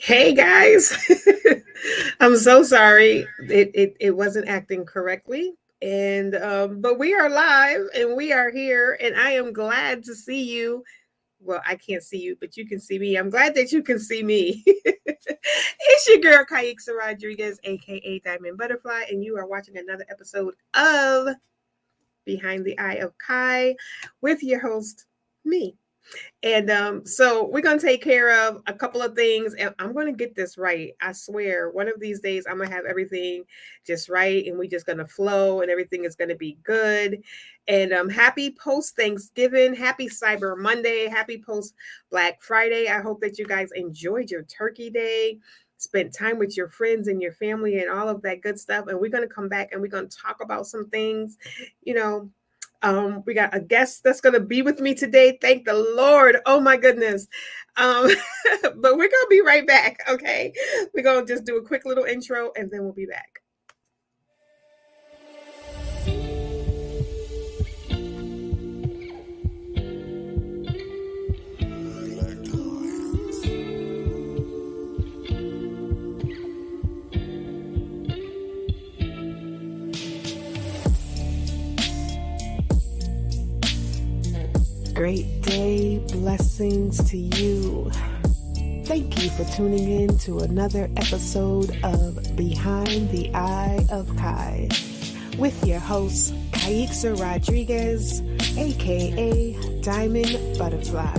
Hey guys, I'm so sorry. It wasn't acting correctly, and but we are live and we are here, and I am glad to see you. Well, I can't see you, but you can see me. I'm glad that you can see me. It's your girl Kaixa Rodriguez, aka Diamond Butterfly, and you are watching another episode of Behind the Eye of Kie with your host, me. And so we're gonna take care of a couple of things, and I'm gonna get this right. I swear, one of these days I'm gonna have everything just right, and we're just gonna flow, and everything is gonna be good. And happy post Thanksgiving, happy Cyber Monday, happy post Black Friday. I hope that you guys enjoyed your Turkey Day, spent time with your friends and your family, and all of that good stuff. And we're gonna come back and we're gonna talk about some things, you know, we got a guest that's going to be with me today. Thank the Lord. Oh my goodness. Um, but we're going to be right back. Okay. We're going to just do a quick little intro and then we'll be back. Great day, blessings to you. Thank you for tuning in to another episode of Behind the Eye of Kie with your host, Kaixa Rodriguez, aka Diamond Butterfly.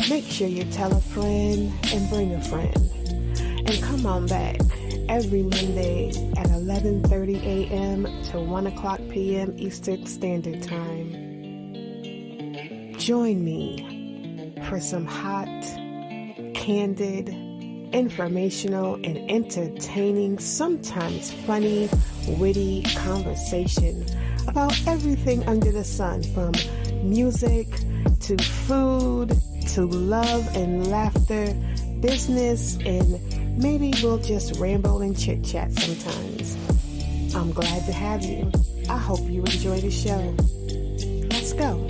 Make sure you tell a friend and bring a friend. And come on back every Monday at 11:30 a.m. to 1 o'clock p.m. Eastern Standard Time. Join me for some hot, candid, informational, and entertaining, sometimes funny, witty conversation about everything under the sun, from music to food to love and laughter, business, and maybe we'll just ramble and chit chat sometimes. I'm glad to have you. I hope you enjoy the show. Let's go.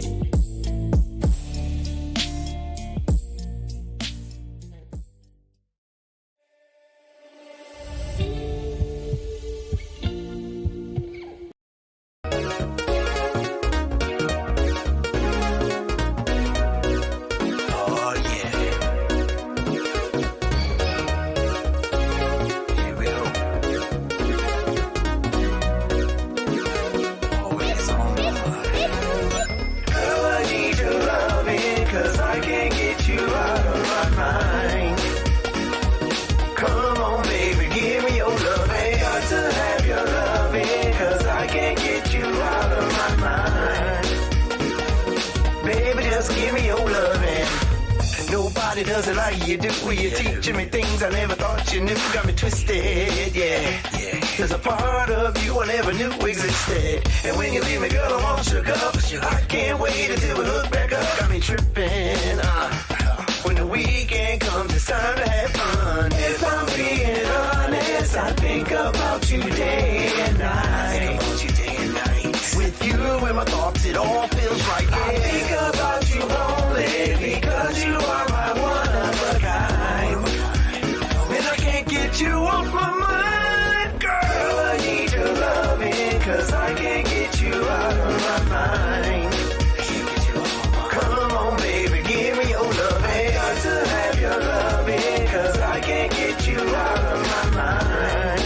Does it like you do. You're teaching me things I never thought you knew. Got me twisted, yeah. There's a part of you I never knew existed. And when you leave me, girl, I'm all shook up. I can't wait until we look back up. Got me tripping, when the weekend comes, it's time to have fun. If I'm being honest, I think about you day and night. With you in my thoughts, it all feels right. Yeah. I think about you only because you are my one of a kind. And I can't get you off my mind, girl. I need your loving, cause I can't get you out of my mind. Come on, baby, give me your loving. Got to have your loving, cause I can't get you out of my mind.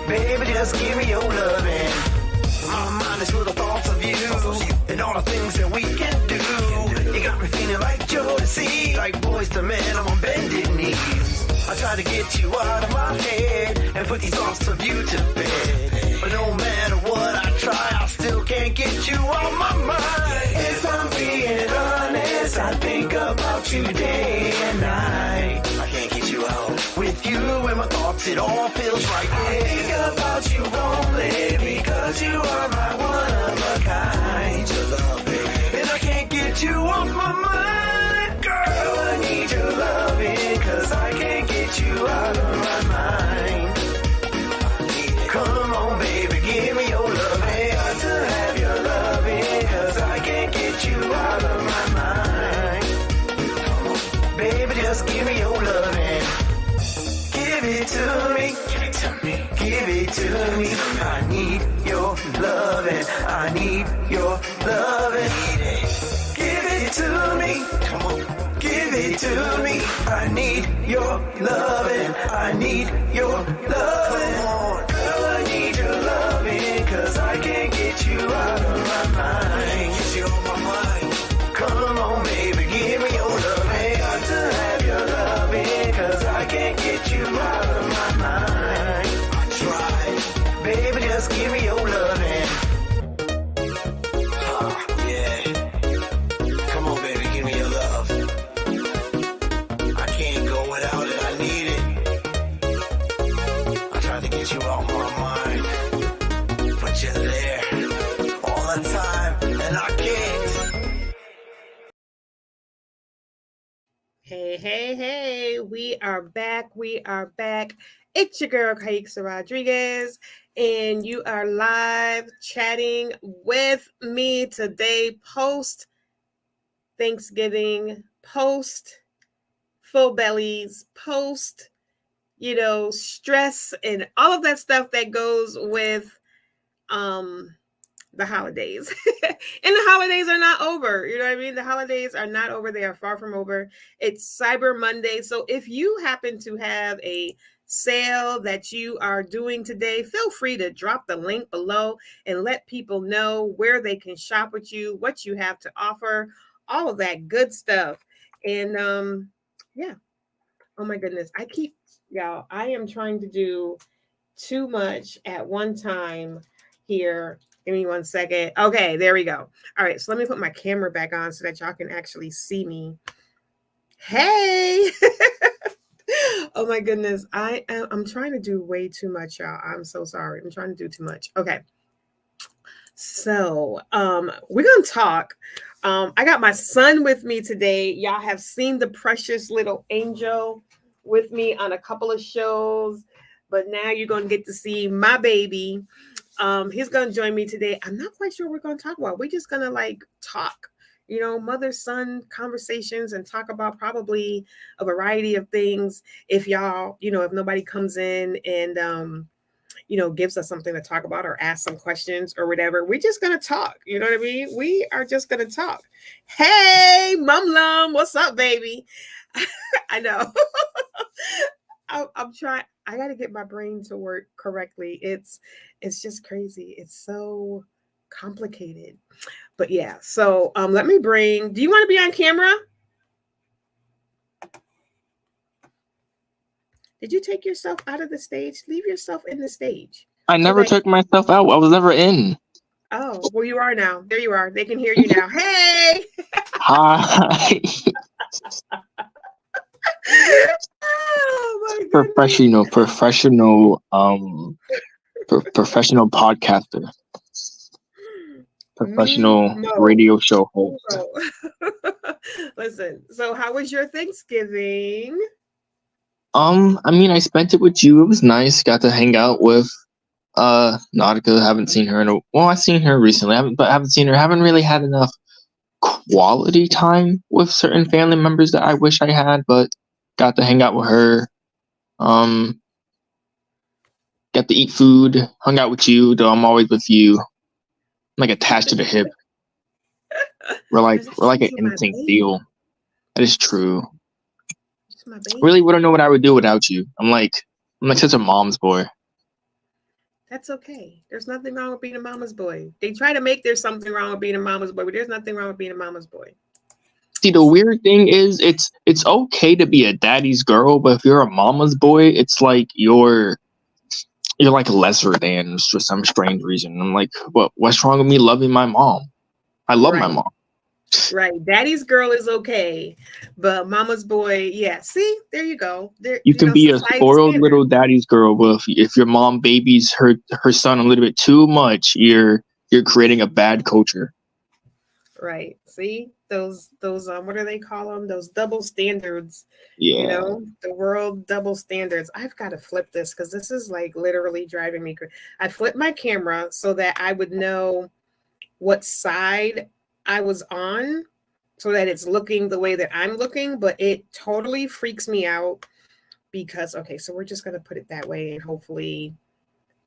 Baby, just give me your loving. My mind is full of thoughts of you and all the things that we can do. You got me feeling like Jodeci, like boys to men, I'm on bended knees. I try to get you out of my head and put these thoughts of you to bed. But no matter what I try, I still can't get you off my mind. If I'm being honest, I think about you day and night. I can't get you out. With you in my thoughts, it all feels right. I think about you only because you are my one of a kind. Your love, baby. And I can't get you off my mind, girl. I need your loving, cause I can't get you out of my mind. Come on, baby, give me your loving. Got to have your loving, cause I can't get you out of my mind. Baby, just give me your loving. it to me. Give it to me. Give it to me. I need your loving. I need your loving. Give it to me. Come on. Give it to me. I need your loving. I need your loving. Come on. Girl, I need your loving. Cause I can't get you out of my mind. Get you on my mind. Come on, baby. Give me your loving. Got to have your loving. Cause I can't get you out of my mind. I tried. Baby, just give me your loving. Yeah. Come on, baby. Give me your love. I can't go without it. I need it. I tried to get you out my mind. But you're there all the time. And I can't. Hey, hey, hey, we are back. We are back. It's your girl, Kaiksa Rodriguez, and you are live chatting with me today, post Thanksgiving, post full bellies, post, stress and all of that stuff that goes with the holidays. And the holidays are not over. You know what I mean? The holidays are not over. They are far from over. It's Cyber Monday. So if you happen to have a sale that you are doing today, feel free to drop the link below and let people know where they can shop with you, what you have to offer, all of that good stuff. And yeah. Oh my goodness. I am trying to do too much at one time here. Give me 1 second. Okay, there we go. All right, so let me put my camera back on so that y'all can actually see me. Hey! Oh my goodness. I'm trying to do way too much, y'all. I'm so sorry. I'm trying to do too much. Okay. So, we're going to talk. I got my son with me today. Y'all have seen the precious little angel with me on a couple of shows, but now you're going to get to see my baby. He's going to join me today. I'm not quite sure what we're going to talk about. We're just going to talk, mother-son conversations and talk about probably a variety of things. If y'all, if nobody comes in and, gives us something to talk about or ask some questions or whatever, we're just going to talk. You know what I mean? We are just going to talk. Hey, Mum Lum, what's up, baby? I know. I'm trying. I got to get my brain to work correctly. It's just crazy. It's so complicated. But yeah, so let me bring. Do you want to be on camera? Did you take yourself out of the stage? Leave yourself in the stage. I never took myself out. I was never in. Oh, well, you are now. There you are. They can hear you now. Hey. Hi. Oh my professional podcaster, professional radio show host. Listen, so how was your Thanksgiving? I mean, I spent it with you. It was nice. Got to hang out with Nautica. Haven't seen her I've seen her recently. Haven't seen her. Haven't really had enough quality time with certain family members that I wish I had, but got to hang out with her. Got to eat food. Hung out with you, though I'm always with you. I'm like attached to the hip. We're like an instinct deal. That is true. Really wouldn't know what I would do without you. I'm like such a mom's boy. That's okay. There's nothing wrong with being a mama's boy. They try to make there's something wrong with being a mama's boy, but there's nothing wrong with being a mama's boy. See, the weird thing is it's okay to be a daddy's girl, but if you're a mama's boy, it's like you're like lesser than for some strange reason. I'm like, what's wrong with me loving my mom? I love my mom. Right. Daddy's girl is okay, but mama's boy, yeah. See, there you go. There, you can be a spoiled little daddy's girl, but if your mom babies her son a little bit too much, you're creating a bad culture. Right. See, those what do they call them? Those double standards. Yeah. The world double standards. I've got to flip this because this is like literally driving me crazy. I flipped my camera so that I would know what side I was on so that it's looking the way that I'm looking, but it totally freaks me out because okay, so we're just gonna put it that way, and hopefully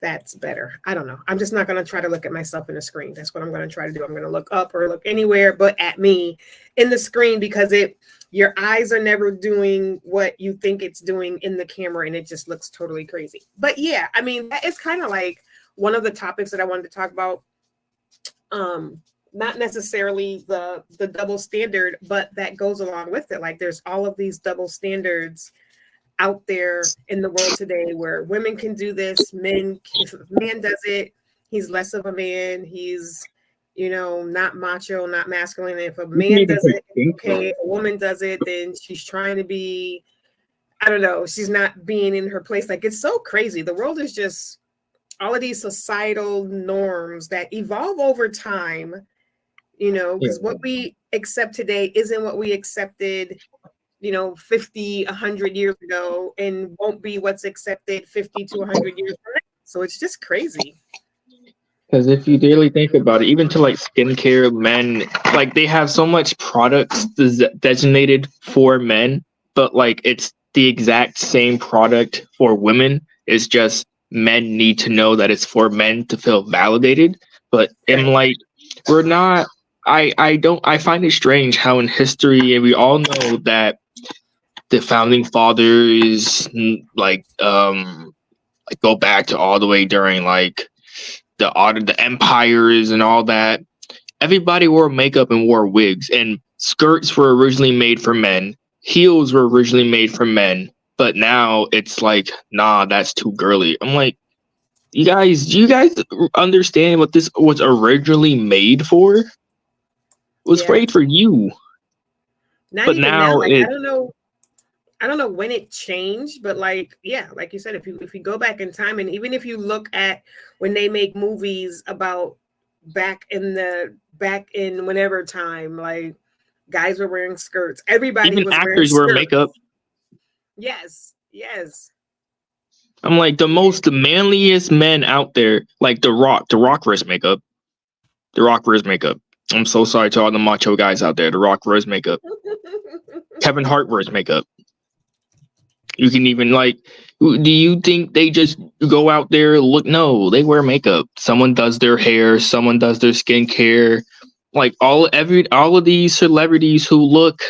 that's better. I don't know. I'm just not gonna try to look at myself in the screen. That's what I'm gonna try to do. I'm gonna look up or look anywhere but at me in the screen, because your eyes are never doing what you think it's doing in the camera, and it just looks totally crazy. But yeah, I mean, that is kind of like one of the topics that I wanted to talk about. Not necessarily the double standard, but that goes along with it. Like there's all of these double standards out there in the world today, where women can do this, men, if a man does it, he's less of a man. He's, not macho, not masculine. If a man does it, okay. If a woman does it, then she's trying to be, I don't know, she's not being in her place. Like, it's so crazy. The world is just all of these societal norms that evolve over time, because what we accept today isn't what we accepted 50, 100 years ago, and won't be what's accepted 50 to 100 years from now. So it's just crazy. Because if you really think about it, even to like skincare, men, like they have so much products designated for men, but like it's the exact same product for women. It's just men need to know that it's for men to feel validated. But I'm like, we're not. I find it strange how in history, and we all know that the founding fathers like go back to all the way during like the empires and all that. Everybody wore makeup and wore wigs, and skirts were originally made for men. Heels were originally made for men, but now it's like, nah, that's too girly. I'm like, do you guys understand what this was originally made for? It was made for you. Not but even now, like, I don't know when it changed, but like, yeah, like you said, if you go back in time, and even if you look at when they make movies about back in whenever time, like guys were wearing skirts. Everybody even was actors wearing wear makeup. Yes. I'm like, the most manliest men out there, like The Rock. The Rock wears makeup. The Rock wears makeup. I'm so sorry to all the macho guys out there. The Rock wears makeup. Kevin Hart wears makeup. You can even like, do you think they just go out there look? No, they wear makeup. Someone does their hair. Someone does their skincare. Like all of these celebrities who look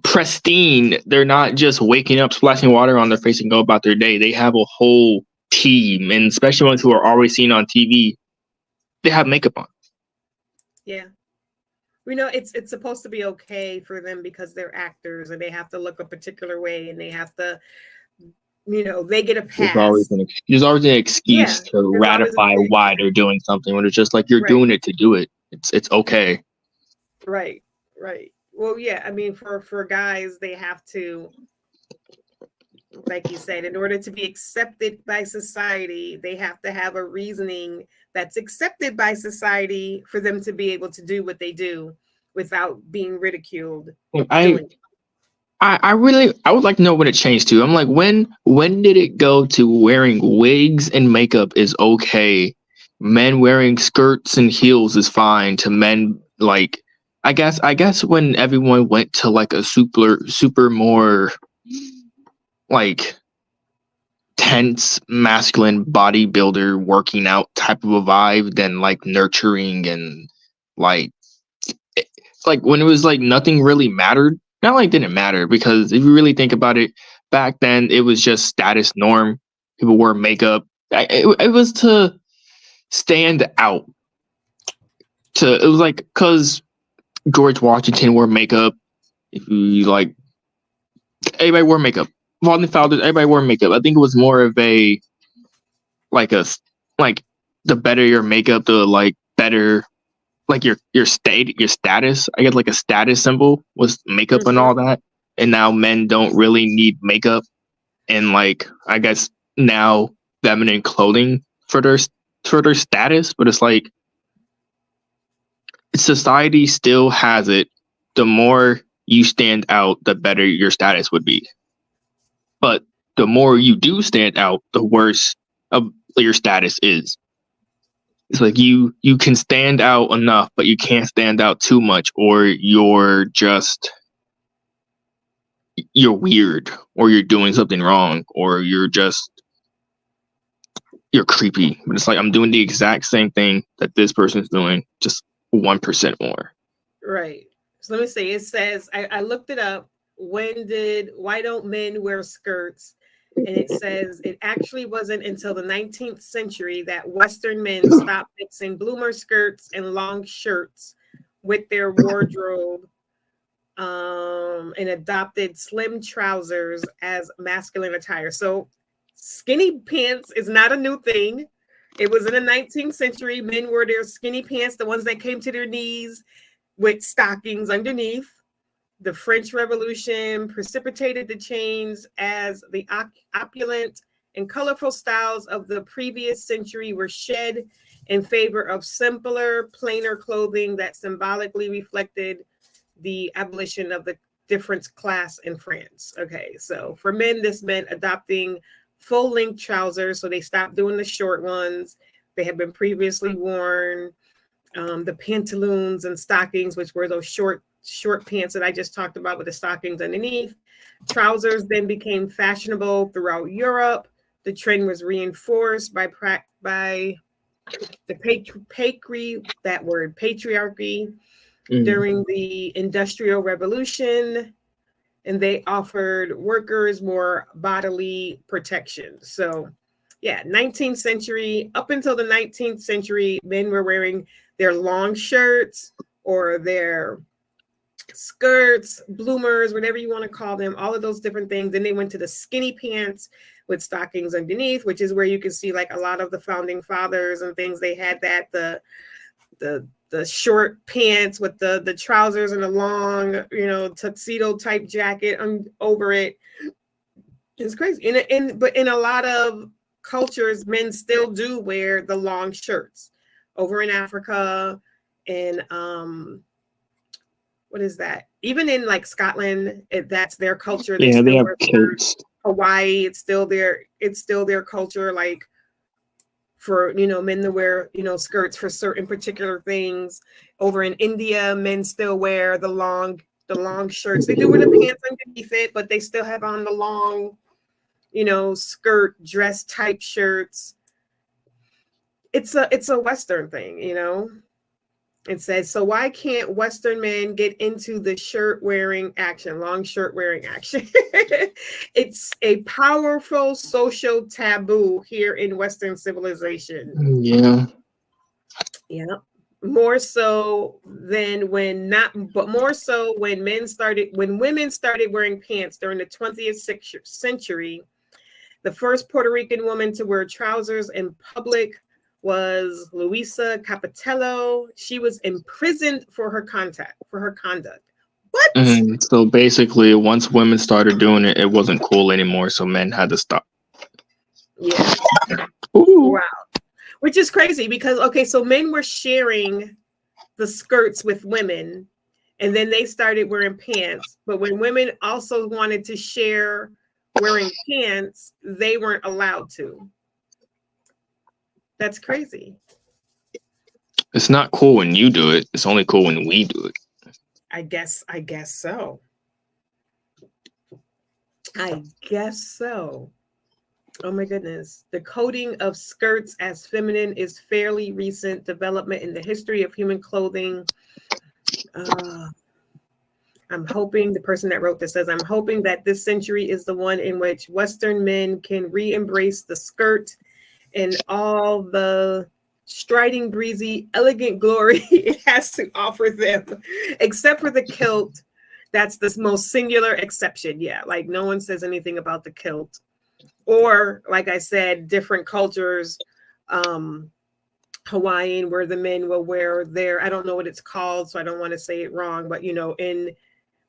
pristine, they're not just waking up, splashing water on their face and go about their day. They have a whole team, and especially ones who are always seen on TV, they have makeup on. Yeah. We know it's supposed to be okay for them because they're actors and they have to look a particular way, and they have to, they get a pass. There's always an excuse to ratify why they're doing something, when it's just like you're doing it to do it. It's okay. Right. Well, yeah, I mean, for guys, they have to, like you said, in order to be accepted by society, they have to have a reasoning that's accepted by society for them to be able to do what they do without being ridiculed. I would like to know when it changed to. I'm like, when did it go to wearing wigs and makeup is okay? Men wearing skirts and heels is fine. To men, like, I guess when everyone went to like a super more like tense masculine bodybuilder working out type of a vibe than like nurturing and like when it was like nothing really mattered. Not like didn't matter, because if you really think about it, back then it was just status norm. People wore makeup. It was to stand out. It was like because George Washington wore makeup. If you like, everybody wore makeup. Founding fathers, everybody wore makeup. I think it was more of a the better your makeup, the like better like your status. I guess like a status symbol was makeup and all that. And now men don't really need makeup, and like I guess now feminine clothing for their status. But it's like society still has it. The more you stand out, the better your status would be. But the more you do stand out, the worse of your status is. It's like you can stand out enough, but you can't stand out too much, or you're you're weird, or you're doing something wrong, or you're creepy. But it's like, I'm doing the exact same thing that this person's doing, just 1% more. Right. So let me see. It says, I looked it up. Why don't men wear skirts? And it says it actually wasn't until the 19th century that Western men stopped mixing bloomer skirts and long shirts with their wardrobe, and adopted slim trousers as masculine attire. So skinny pants is not a new thing. It was in the 19th century. Men wore their skinny pants, the ones that came to their knees, with stockings underneath. The French Revolution precipitated the change as the opulent and colorful styles of the previous century were shed in favor of simpler, plainer clothing that symbolically reflected the abolition of the difference class in France. Okay, so for men, this meant adopting full-length trousers, so they stopped doing the short ones. They had been previously worn. The pantaloons and stockings, which were those short pants that I just talked about with the stockings underneath. Trousers then became fashionable throughout Europe. The trend was reinforced by the patriarchy during the Industrial Revolution, and they offered workers more bodily protection. So yeah, 19th century, up until the 19th century, men were wearing their long shirts or their skirts, bloomers, whatever you want to call them, all of those different things. Then they went to the skinny pants with stockings underneath, which is where you can see like a lot of the founding fathers and things. They had that, the short pants with the trousers and the long, tuxedo type jacket over it. It's crazy. But in a lot of cultures, men still do wear the long shirts. Over in Africa, and what is that? Even in like Scotland, that's their culture. They have kilts. Hawaii, it's still their culture. Like for men to wear skirts for certain particular things. Over in India, men still wear the long shirts. They do wear the pants underneath it, but they still have on the long, skirt dress type shirts. It's a Western thing, It says, so why can't Western men get into the long shirt wearing action? It's a powerful social taboo here in Western civilization. Yeah. Yeah. More so when women started wearing pants during the 20th century. The first Puerto Rican woman to wear trousers in public was Luisa Capitello. She was imprisoned for her conduct. What? So basically, once women started doing it, it wasn't cool anymore, so men had to stop. Yeah. Ooh. Wow. Which is crazy because, so men were sharing the skirts with women, and then they started wearing pants. But when women also wanted to share wearing pants, they weren't allowed to. That's crazy. It's not cool when you do it. It's only cool when we do it. I guess so. I guess so. Oh my goodness. The coding of skirts as feminine is fairly recent development in the history of human clothing. I'm hoping, the person that wrote this says, I'm hoping that this century is the one in which Western men can re-embrace the skirt and all the striding, breezy, elegant glory it has to offer them, except for the kilt. That's the most singular exception. Yeah, like no one says anything about the kilt. Or, like I said, different cultures, Hawaiian, where the men will wear their, I don't know what it's called, so I don't want to say it wrong, but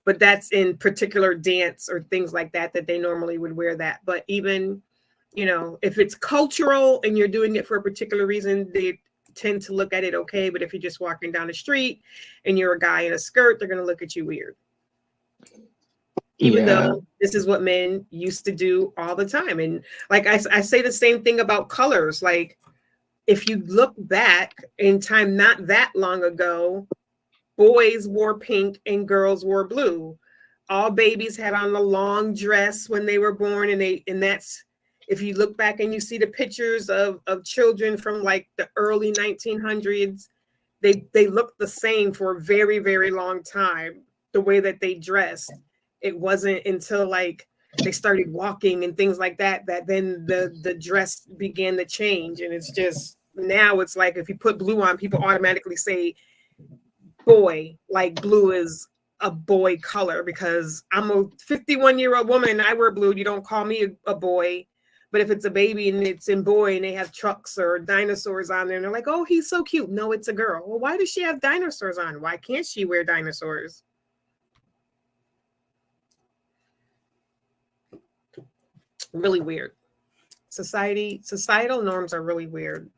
but that's in particular dance or things like that they normally would wear that. But even, if it's cultural and you're doing it for a particular reason, they tend to look at it okay. But if you're just walking down the street and you're a guy in a skirt, they're going to look at you weird. Even though this is what men used to do all the time. And like I say the same thing about colors. Like if you look back in time, not that long ago, boys wore pink and girls wore blue. all babies had on the long dress when they were born, and that's, if you look back and you see the pictures of children from like the early 1900s, they looked the same for a very, very long time, the way that they dressed. It wasn't until like they started walking and things like that then the dress began to change. And it's just, now it's like if you put blue on, people automatically say boy, like blue is a boy color, because I'm a 51-year-old woman and I wear blue. You don't call me a boy. But if it's a baby and it's in boy and they have trucks or dinosaurs on there and they're like, oh, he's so cute. No, it's a girl. Well, why does she have dinosaurs on? Why can't she wear dinosaurs? Really weird. Societal norms are really weird.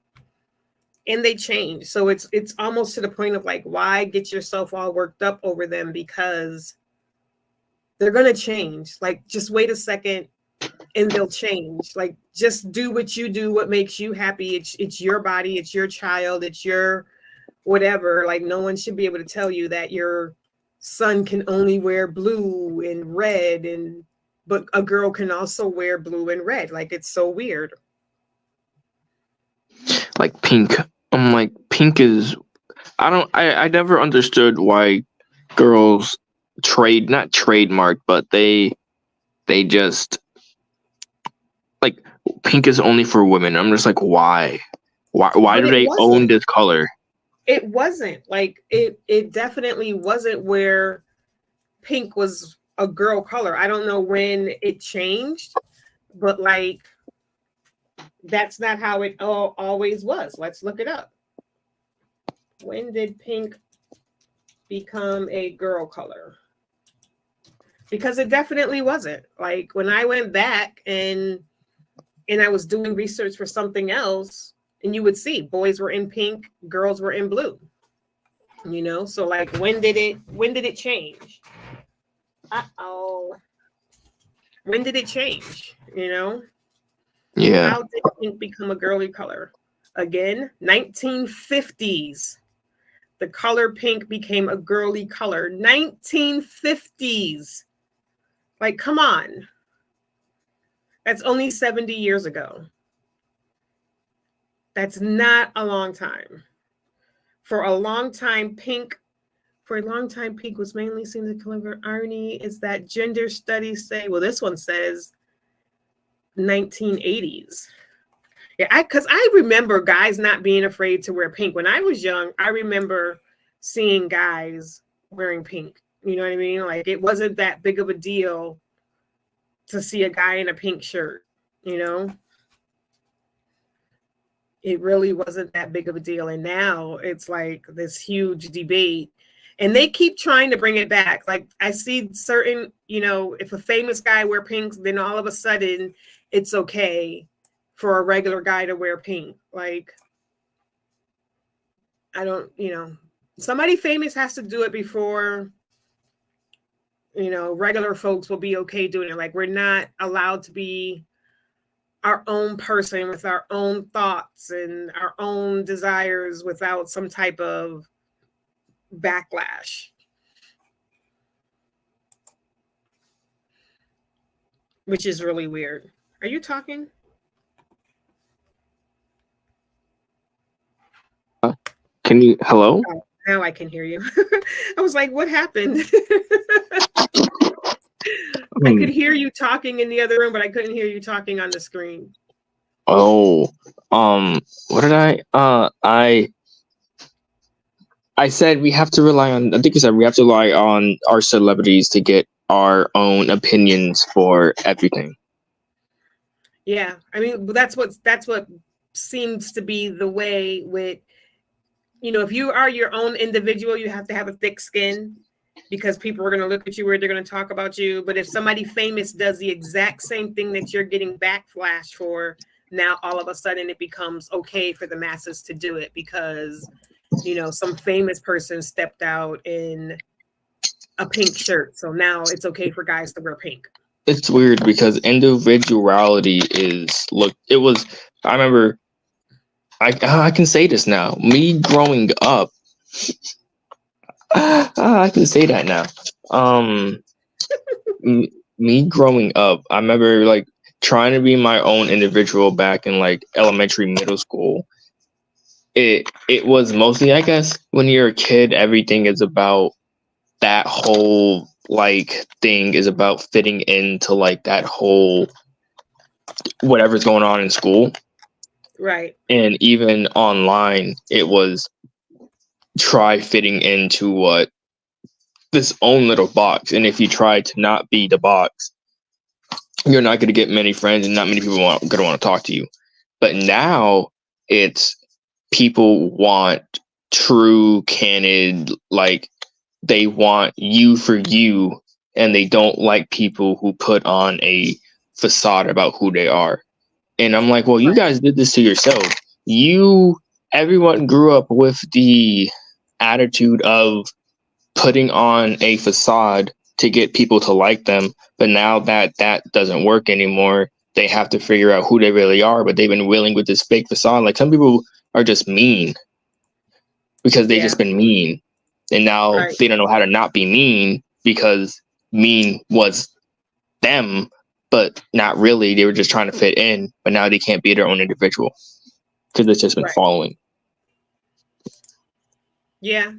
And they change. So it's almost to the point of like, why get yourself all worked up over them? Because they're going to change. Like, just wait a second and they'll change. Like, just do what you do, what makes you happy. It's your body, it's your child, it's your whatever. Like, no one should be able to tell you that your son can only wear blue and red, but a girl can also wear blue and red. Like, it's so weird. Like pink. I'm like, pink is, I never understood why girls not trademark, but they just, like, pink is only for women. I'm just like, why do they own this color? It wasn't like, it definitely wasn't where pink was a girl color. I don't know when it changed, but like, that's not how it always was. Let's look it up. When did pink become a girl color? Because it definitely wasn't. Like, when I went back and I was doing research for something else, and you would see boys were in pink, girls were in blue. You know, so like, when did it change? When did it change? You know? Yeah. How did pink become a girly color? Again, 1950s. The color pink became a girly color. 1950s. Like, come on. That's only 70 years ago. That's not a long time. For a long time, pink was mainly seen as a color. Irony is that gender studies say, well, this one says 1980s. Yeah, because I remember guys not being afraid to wear pink. When I was young, I remember seeing guys wearing pink. You know what I mean? Like, it wasn't that big of a deal to see a guy in a pink shirt, you know? It really wasn't that big of a deal. And now it's like this huge debate. And they keep trying to bring it back. Like, I see certain, you know, if a famous guy wear pink, then all of a sudden it's okay for a regular guy to wear pink. Like, I don't, you know, somebody famous has to do it before, you know, regular folks will be okay doing it. Like, we're not allowed to be our own person with our own thoughts and our own desires without some type of backlash. Which is really weird. Are you talking? Can you, hello? Oh, now I can hear you. I was like, what happened? I could hear you talking in the other room, but I couldn't hear you talking on the screen. Oh, what did I said we have to rely on, I think you said we have to rely on our celebrities to get our own opinions for everything. Yeah, I mean, that's what seems to be the way with, you know, if you are your own individual, you have to have a thick skin because people are going to look at you where they're going to talk about you. But if somebody famous does the exact same thing that you're getting backlash for, now all of a sudden it becomes okay for the masses to do it because, you know, some famous person stepped out in a pink shirt. So now it's okay for guys to wear pink. It's weird because individuality is, I remember, I can say this now. Me growing up, I can say that now. Me growing up, I remember like trying to be my own individual back in like elementary, middle school. It was mostly, I guess, when you're a kid, everything is about that whole like thing is about fitting into like that whole whatever's going on in school. Right. And even online, it was try fitting into what this own little box. And if you try to not be the box, you're not going to get many friends, and not many people going to want to talk to you. But now it's people want true, candid, like they want you for you, and they don't like people who put on a facade about who they are. And I'm like, well, you guys did this to yourself. Everyone grew up with the attitude of putting on a facade to get people to like them. But now that doesn't work anymore, they have to figure out who they really are. But they've been willing with this fake facade. Like some people are just mean because they just been mean. And now they don't know how to not be mean because mean was them, but not really. They were just trying to fit in, but now they can't be their own individual because it's just been following. Yeah.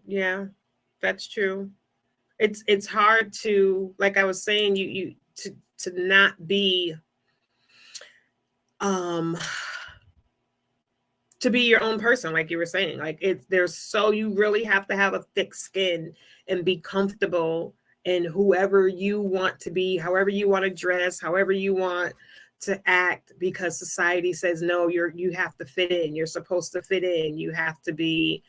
Yeah, that's true. It's hard to, like I was saying, you to not be to be your own person, like you were saying. Like you really have to have a thick skin and be comfortable in whoever you want to be, however you want to dress, however you want to act, because society says no, you have to fit in, you're supposed to fit in, you have to be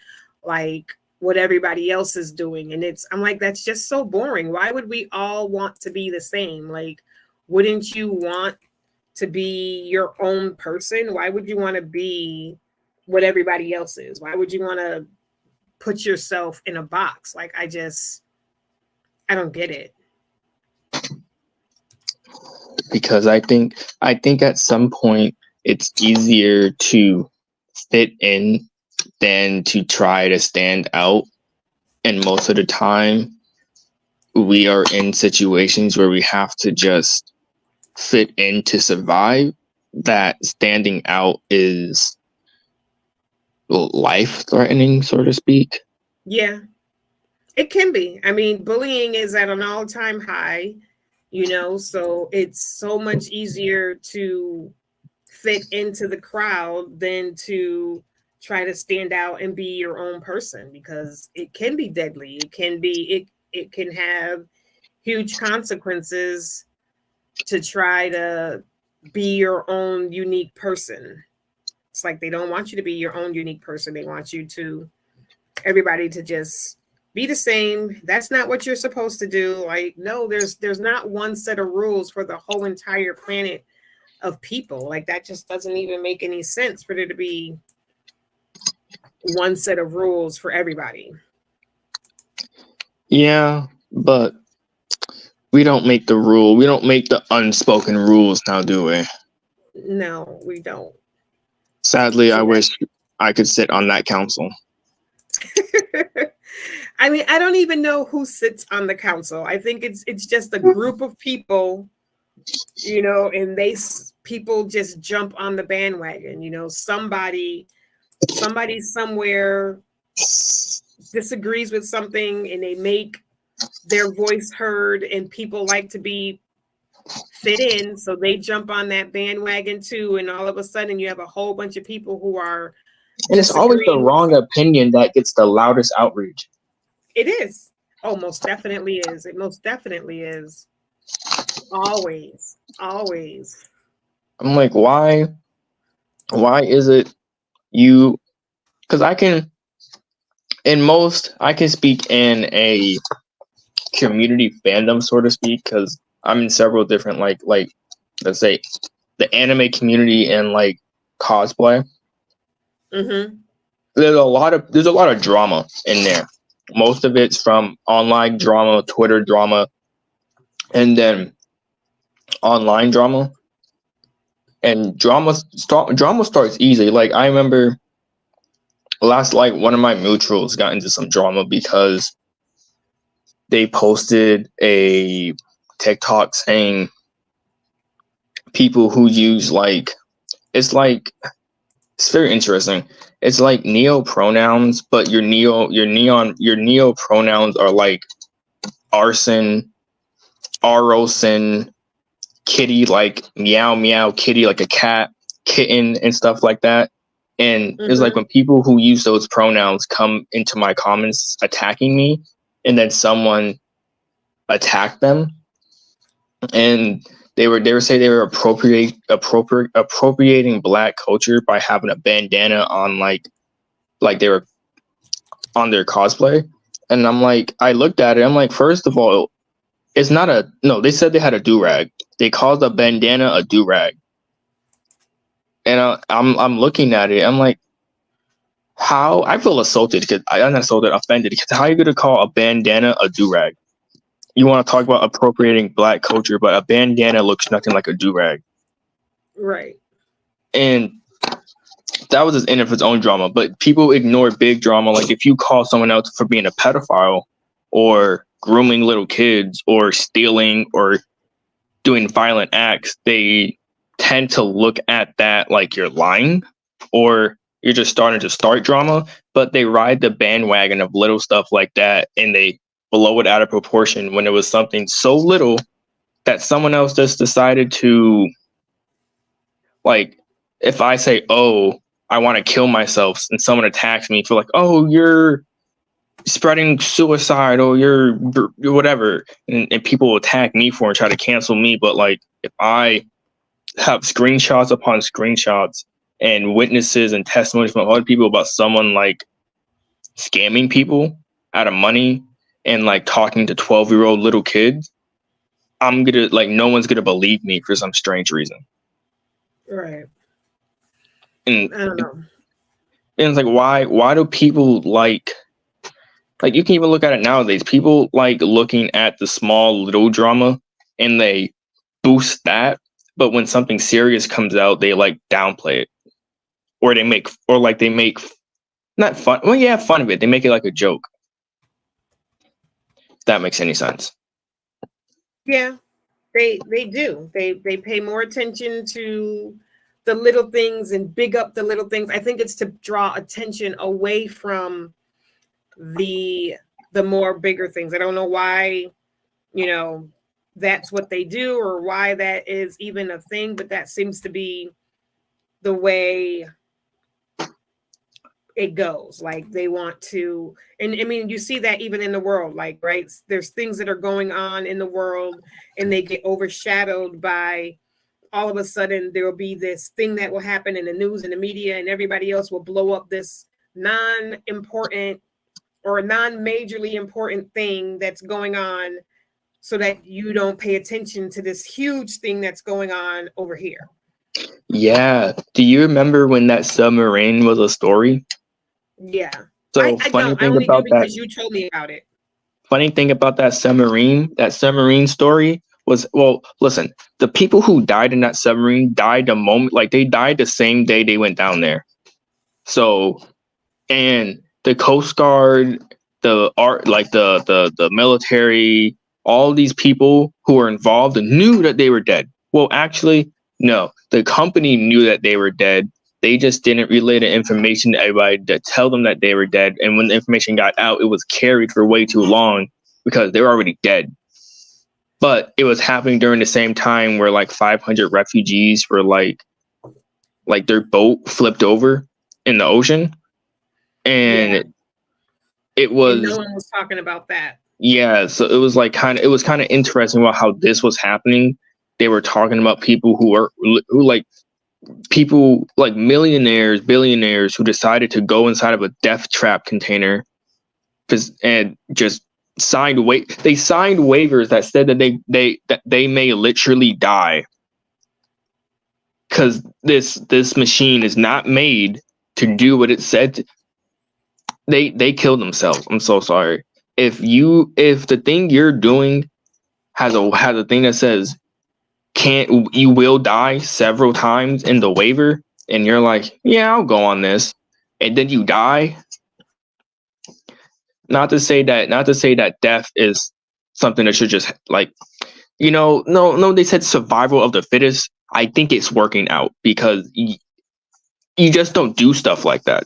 like what everybody else is doing. And I'm like, that's just so boring. Why would we all want to be the same? Like, wouldn't you want to be your own person? Why would you want to be what everybody else is? Why would you want to put yourself in a box? Like, I don't get it. Because I think at some point it's easier to fit in than to try to stand out. And most of the time we are in situations where we have to just fit in to survive. That standing out is life threatening, so to speak. Yeah, it can be. I mean, bullying is at an all-time high, so it's so much easier to fit into the crowd than to try to stand out and be your own person, because it can be deadly. It can have huge consequences to try to be your own unique person. It's like they don't want you to be your own unique person. They want everybody to just be the same. That's not what you're supposed to do. Like, no, there's not one set of rules for the whole entire planet of people. Like, that just doesn't even make any sense for there to be one set of rules for everybody. Yeah, but we don't make the rule. We don't make the unspoken rules now, do we? No, we don't. Sadly, I wish I could sit on that council. I mean, I don't even know who sits on the council. I think it's just a group of people, and people just jump on the bandwagon. Somebody somewhere disagrees with something and they make their voice heard, and people like to be fit in, so they jump on that bandwagon too, and all of a sudden you have a whole bunch of people who are and it's always the wrong opinion that gets the loudest outrage. It is. Oh, most definitely is. It most definitely is. Always. I'm like, why is it you? Because I can speak in a community fandom, so to speak, because I'm in several different like let's say the anime community and like cosplay. Mm-hmm. There's a lot of drama in there. Most of it's from online drama, Twitter drama, and then online drama. And drama starts easy. Like, I remember one of my mutuals got into some drama because they posted a TikTok saying people who use it's very interesting. It's like neo pronouns, but your neo pronouns are like arson, arosin, kitty, like meow meow, kitty, like a cat, kitten, and stuff like that. And it's like when people who use those pronouns come into my comments attacking me, and then someone attacked them, and they were saying they were appropriating Black culture by having a bandana on, like they were on their cosplay. And I'm like, I looked at it, I'm like, first of all, it's not a no. They said they had a do-rag. They called a bandana a do-rag. And I'm looking at it. I'm like, how? I feel assaulted because I'm not assaulted, offended. Because how are you gonna call a bandana a do-rag? You want to talk about appropriating Black culture, but a bandana looks nothing like a do-rag. Right. And that was just in of its own drama. But people ignore big drama. Like if you call someone else for being a pedophile or grooming little kids or stealing or doing violent acts, they tend to look at that like you're lying or you're just starting to start drama. But they ride the bandwagon of little stuff like that, and they blow it out of proportion when it was something so little that someone else just decided to, like, if I say, oh, I want to kill myself, and someone attacks me for like, oh, you're spreading suicide or you're whatever, and people will attack me for and try to cancel me. But like, if I have screenshots upon screenshots and witnesses and testimonies from other people about someone like scamming people out of money and like talking to 12-year-old little kids, I'm gonna, like, no one's gonna believe me for some strange reason. Right. And I don't know. And it's like, why do people like you can even look at it nowadays. People like looking at the small little drama and they boost that, but when something serious comes out, they like downplay it. Or they make not fun. Well, yeah, fun of it. They make it like a joke. If that makes any sense. Yeah, they do. They pay more attention to the little things and big up the little things. I think it's to draw attention away from the more bigger things. I don't know why, that's what they do or why that is even a thing, but that seems to be the way it goes. Like they want to, and I mean, you see that even in the world, like, right, there's things that are going on in the world and they get overshadowed by, all of a sudden there will be this thing that will happen in the news and the media, and everybody else will blow up this non-important or non-majorly important thing that's going on so that you don't pay attention to this huge thing that's going on over here. Yeah. Do you remember when that submarine was a story? Yeah. So I funny don't. thing I only about do because that. you told me about it. Funny thing about that submarine story was, well, listen, the people who died in that submarine died the moment, like they died the same day they went down there. So, and the Coast Guard, the military, all these people who were involved knew that they were dead. Well, actually, no, the company knew that they were dead. They just didn't relay the information to everybody to tell them that they were dead. And when the information got out, it was carried for way too long because they were already dead. But it was happening during the same time where like 500 refugees were like their boat flipped over in the ocean. And it was, and no one was talking about that. Yeah, so it was kind of interesting about how this was happening. They were talking about people who people like millionaires, billionaires who decided to go inside of a death trap container and just signed waivers that said that they may literally die because this machine is not made to do what it said to. They killed themselves. I'm so sorry. If the thing you're doing has a thing that says you will die several times in the waiver, and you're like, yeah, I'll go on this, and then you die. Not to say that death is something that should just like, no, they said survival of the fittest. I think it's working out because you just don't do stuff like that.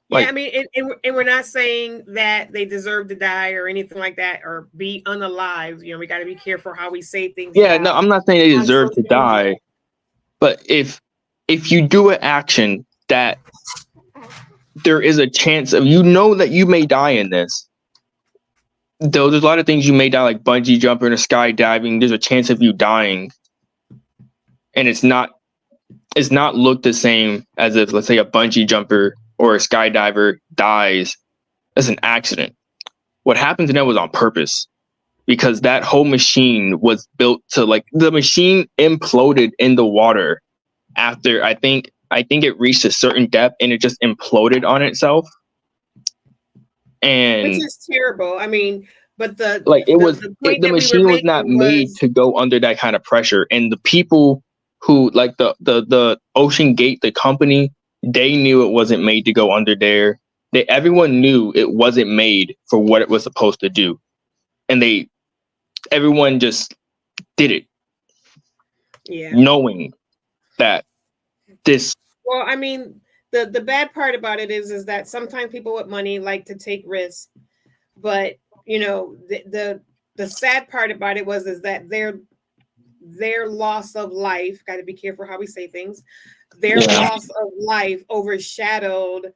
Yeah, Like, I mean, and we're not saying that they deserve to die or anything like that or be unalive. We got to be careful how we say things yeah, no, now I'm not saying they on deserve to social media. die, but if you do an action that there is a chance of, that you may die in this, though there's a lot of things you may die, like bungee jumping or skydiving. There's a chance of you dying, and it's not looked the same as if, let's say, a bungee jumper or a skydiver dies as an accident. What happened to them was on purpose, because that whole machine was built to, like, the machine imploded in the water after I think it reached a certain depth, and it just imploded on itself. Which And is terrible. I mean, but like, the point the that we were machine was not making made was, to go under that kind of pressure. And the people who, like, the Ocean Gate, the company, they knew it wasn't made to go under there. Everyone knew it wasn't made for what it was supposed to do, and everyone just did it, yeah. knowing that this. Well, I mean, the bad part about it is that sometimes people with money like to take risks, but the sad part about it is that their loss of life, got to be careful how we say things, their loss of life overshadowed,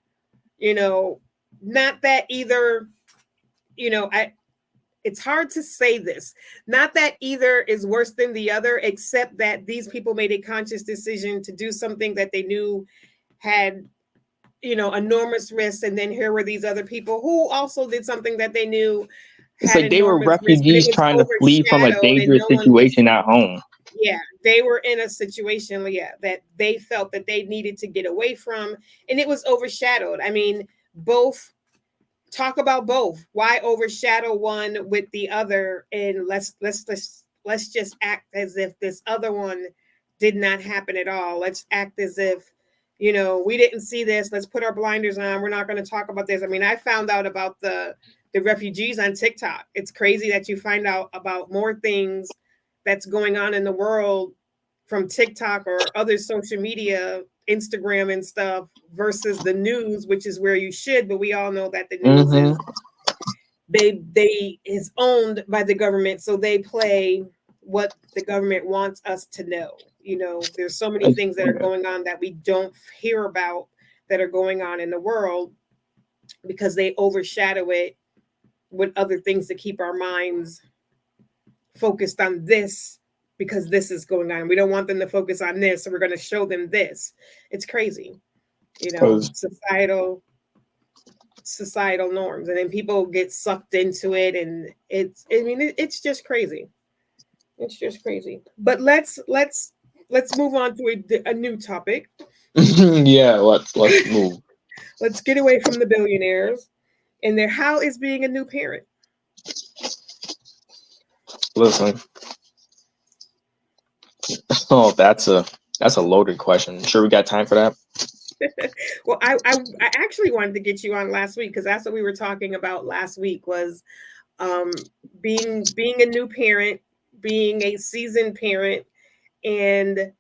not that either, it's hard to say this, not that either is worse than the other, except that these people made a conscious decision to do something that they knew had, enormous risks. And then here were these other people who also did something that they knew It's had like they were enormous risk, but it refugees was trying to flee from a overshadowed and dangerous no one was. situation at home. Yeah, they were in a situation, that they felt that they needed to get away from, and it was overshadowed. I mean, talk about both. Why overshadow one with the other? And let's just act as if this other one did not happen at all. Let's act as if, we didn't see this. Let's put our blinders on. We're not going to talk about this. I mean, I found out about the refugees on TikTok. It's crazy that you find out about more things that's going on in the world from TikTok or other social media, Instagram and stuff, versus the news, which is where you should. But we all know that the news is is owned by the government, so they play what the government wants us to know. There's so many things that are going on that we don't hear about that are going on in the world because they overshadow it with other things to keep our minds focused on this, because this is going on. We don't want them to focus on this, so we're going to show them this. It's crazy, societal norms, and then people get sucked into it, and it's just crazy. It's just crazy. But let's move on to a new topic. Yeah, let's move. Let's get away from the billionaires and how is being a new parent. Listen. Oh, that's a loaded question. Sure, we got time for that? Well, I actually wanted to get you on last week because that's what we were talking about last week was being a new parent, being a seasoned parent, and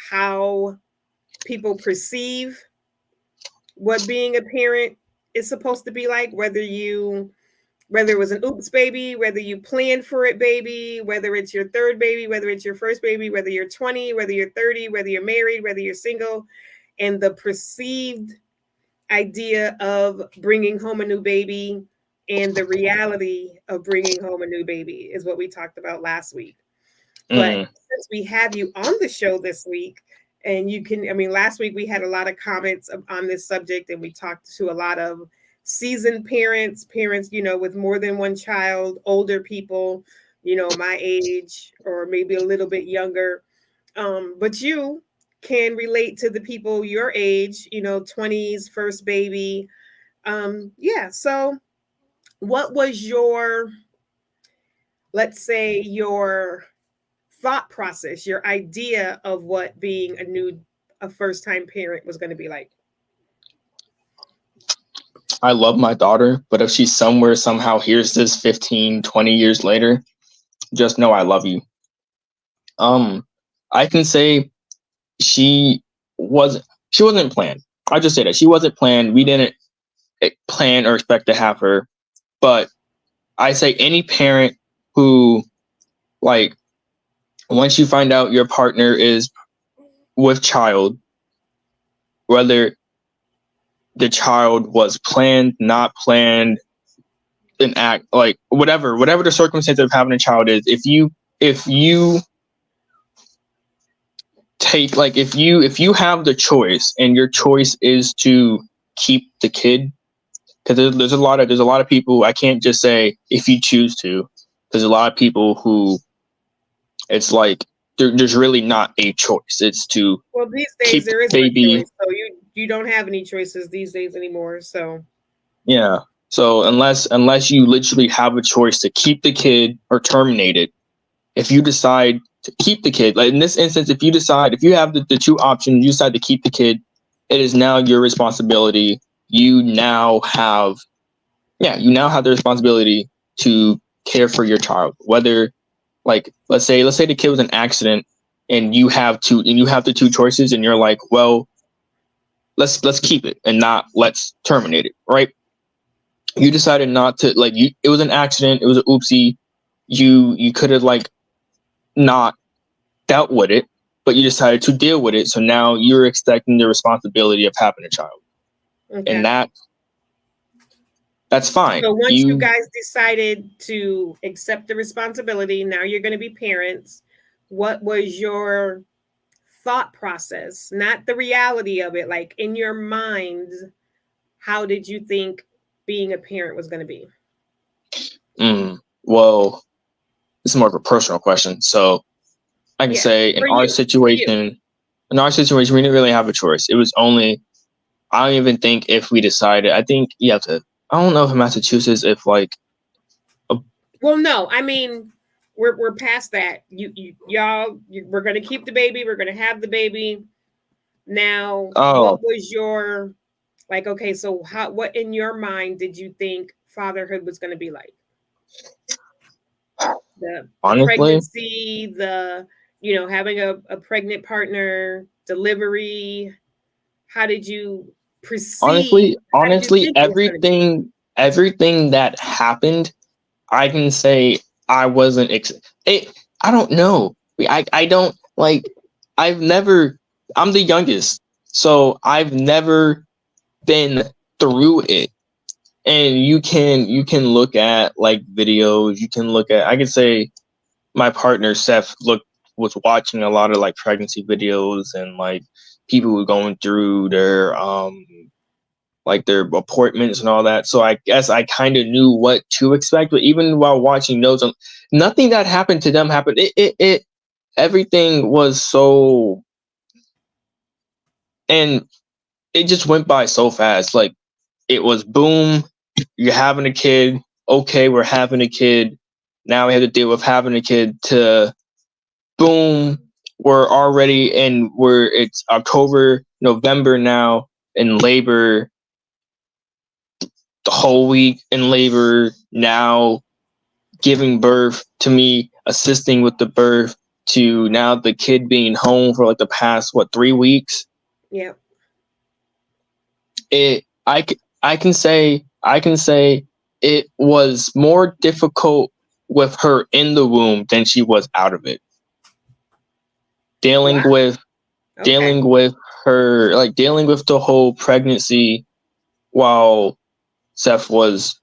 how people perceive what being a parent is supposed to be like, whether it was an oops baby, whether you planned for it baby, whether it's your third baby, whether it's your first baby, whether you're 20, whether you're 30, whether you're married, whether you're single, and the perceived idea of bringing home a new baby and the reality of bringing home a new baby is what we talked about last week. But since we have you on the show this week, and last week we had a lot of comments on this subject, and we talked to a lot of seasoned parents, with more than one child, older people, my age or maybe a little bit younger. But you can relate to the people your age, 20s, first baby. So what was let's say your thought process, your idea of what being a first-time parent was going to be like? I love my daughter, but if she somewhere somehow hears this 15, 20 years later, just know I love you. Um, I can say she wasn't planned. I'll just say that she wasn't planned. We didn't plan or expect to have her. But I say any parent who, like, once you find out your partner is with child, whether the child was planned, not planned, an act, like whatever the circumstance of having a child is, if you take, like, if you have the choice and your choice is to keep the kid, because there's a lot of people. I can't just say if you choose to. There's a lot of people who it's like there's really not a choice. It's to Well, these days keep there isn't a baby. choice, so you don't have any choices these days anymore. So Yeah. So unless you literally have a choice to keep the kid or terminate it, if you decide to keep the kid, like in this instance, if you have the two options, you decide to keep the kid, it is now your responsibility. You now have the responsibility to care for your child. Whether, like, let's say the kid was an accident and you have the two choices and you're like, well, let's keep it and not let's terminate it, right? You decided not to, like, it was an accident, it was an oopsie. You could have, like, not dealt with it, but you decided to deal with it. So now you're expecting the responsibility of having a child. And okay. that's fine. So once you guys decided to accept the responsibility, now you're going to be parents. What was your thought process? Not the reality of it, like in your mind, how did you think being a parent was going to be? Well, this is more of a personal question. So I can say For you, for you. in our situation, we didn't really have a choice. It was only, I don't even think if we decided, I think you have to, I don't know if in Massachusetts, if like, Well, no, I mean, we're past that. We're gonna keep the baby. We're gonna have the baby. Now, oh, what was your, like? Okay, so what in your mind did you think fatherhood was gonna be like? The honestly, pregnancy, the having a pregnant partner, delivery. How did you perceive? How did you honestly, think it was gonna be? everything that happened, I can say I wasn't, it, I don't know. I don't, like, I've never, I'm the youngest, so I've never been through it. And you can look at, like, videos, you can look at, I could say my partner Seth was watching a lot of, like, pregnancy videos and, like, people were going through their like their appointments and all that. So I guess I kind of knew what to expect. But even while watching those, nothing that happened to them happened. It everything was so, and it just went by so fast. Like, it was boom, you're having a kid. Okay, we're having a kid. Now we have to deal with having a kid. To boom, it's October, November now, in labor, the whole week in labor, now giving birth, to me assisting with the birth, to now the kid being home for, like, the past, what, 3 weeks. Yeah. I can say it was more difficult with her in the womb than she was out of it. dealing Wow. with Okay. dealing with her, like, dealing with the whole pregnancy while Seth was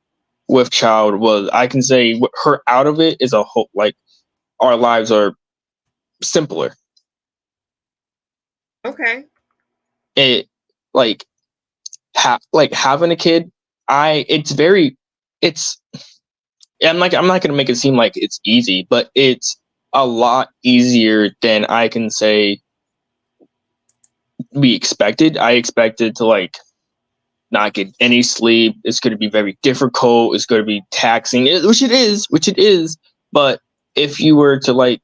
with child, was, I can say, her out of it is a whole, like, our lives are simpler. Okay. It, like, having a kid, it's very, it's, I'm not gonna make it seem like it's easy, but it's a lot easier than, I can say, we expected. I expected to, like, not get any sleep. It's going to be very difficult. It's going to be taxing, which it is. But if you were to, like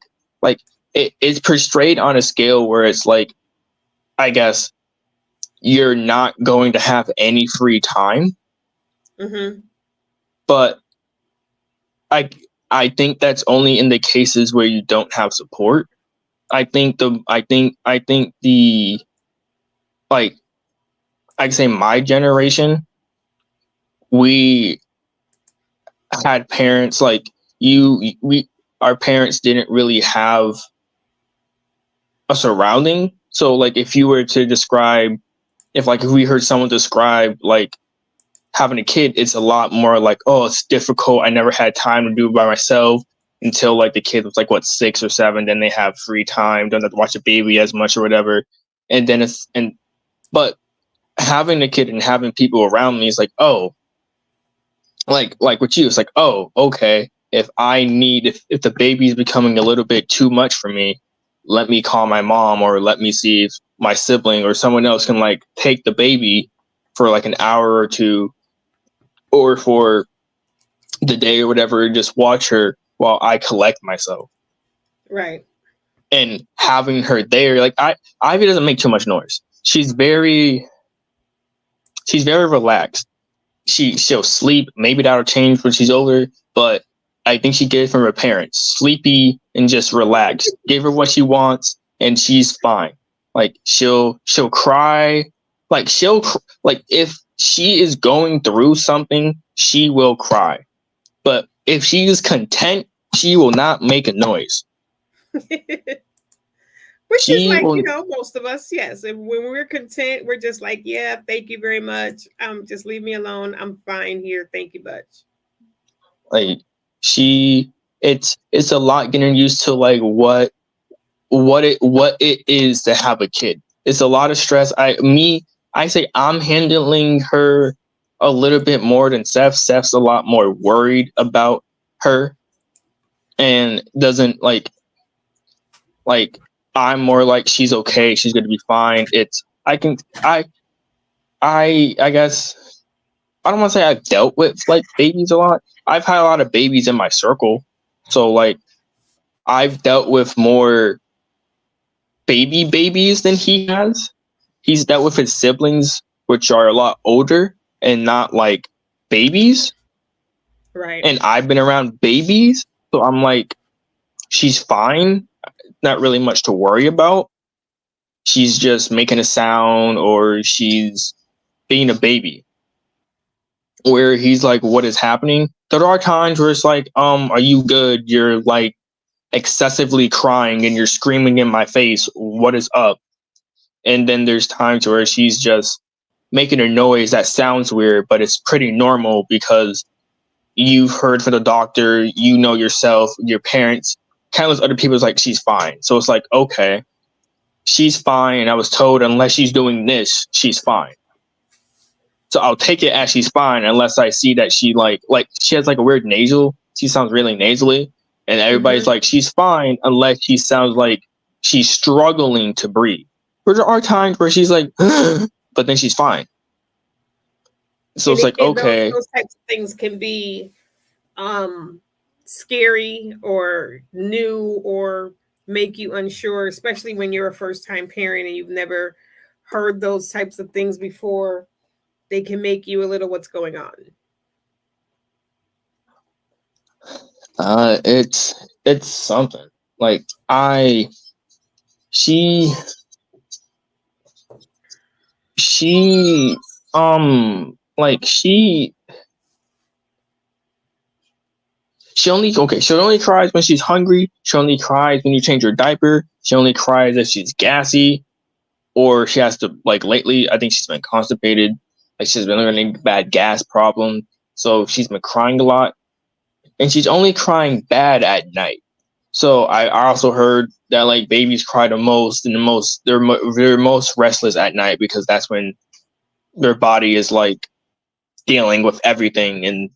it's portrayed on a scale where it's like, I guess you're not going to have any free time. Mm-hmm. But I I think that's only in the cases where you don't have support. I think the like I say my generation, we had parents like you we our parents didn't really have a surrounding. So like if you were to describe if we heard someone describe like having a kid, it's a lot more like, oh, it's difficult. I never had time to do it by myself until like the kid was like what 6 or 7. Then they have free time, don't have to watch a baby as much or whatever. And then but having a kid and having people around me is like, oh, like with you, it's like, oh, okay. If the baby's becoming a little bit too much for me, let me call my mom or let me see if my sibling or someone else can like take the baby for like an hour or two or for the day or whatever and just watch her while I collect myself. Right. And having her there, like Ivy doesn't make too much noise. She's very relaxed. She'll sleep. Maybe that'll change when she's older, but I think she gets it from her parents. Sleepy and just relaxed. Give her what she wants, and she's fine. Like she'll cry. Like if she is going through something, she will cry. But if she is content, she will not make a noise. Which is She like, will most of us, yes. And when we're content, we're just like, yeah, thank you very much. Just leave me alone. I'm fine here. Thank you much. like she it's a lot getting used to like what it is to have a kid. It's a lot of stress. I say I'm handling her a little bit more than Seth. Seth's a lot more worried about her and doesn't like I'm more like she's okay, she's gonna be fine. It's I can I guess I don't want to say I've dealt with like babies a lot. I've had a lot of babies in my circle. So like I've dealt with more babies than he has. He's dealt with his siblings, which are a lot older and not like babies. Right. And I've been around babies, so I'm like, she's fine. Not really much to worry about. She's just making a sound or she's being a baby. Where he's like, what is happening? There are times where it's like, are you good? You're like excessively crying and you're screaming in my face. What is up? And then there's times where she's just making a noise that sounds weird, but it's pretty normal because you've heard from the doctor, you know yourself, your parents, countless other people's like, she's fine. So it's like, okay, she's fine. And I was told unless she's doing this, she's fine. So I'll take it as she's fine unless I see that she like she has like a weird nasal. She sounds really nasally. And everybody's like, she's fine unless she sounds like she's struggling to breathe. But there are times where she's like, but then she's fine. So it's like, okay. Those types of things can be scary or new or make you unsure, especially when you're a first time parent and you've never heard those types of things before. They can make you a little, what's going on? It's something. Like she like she only cries when she's hungry. She only cries when you change her diaper. She only cries if she's gassy or she has to like lately I think she's been constipated. Like she's been having a bad gas problem. So she's been crying a lot. And she's only crying bad at night. So I also heard that like babies cry the most and they're most restless at night because that's when their body is like dealing with everything and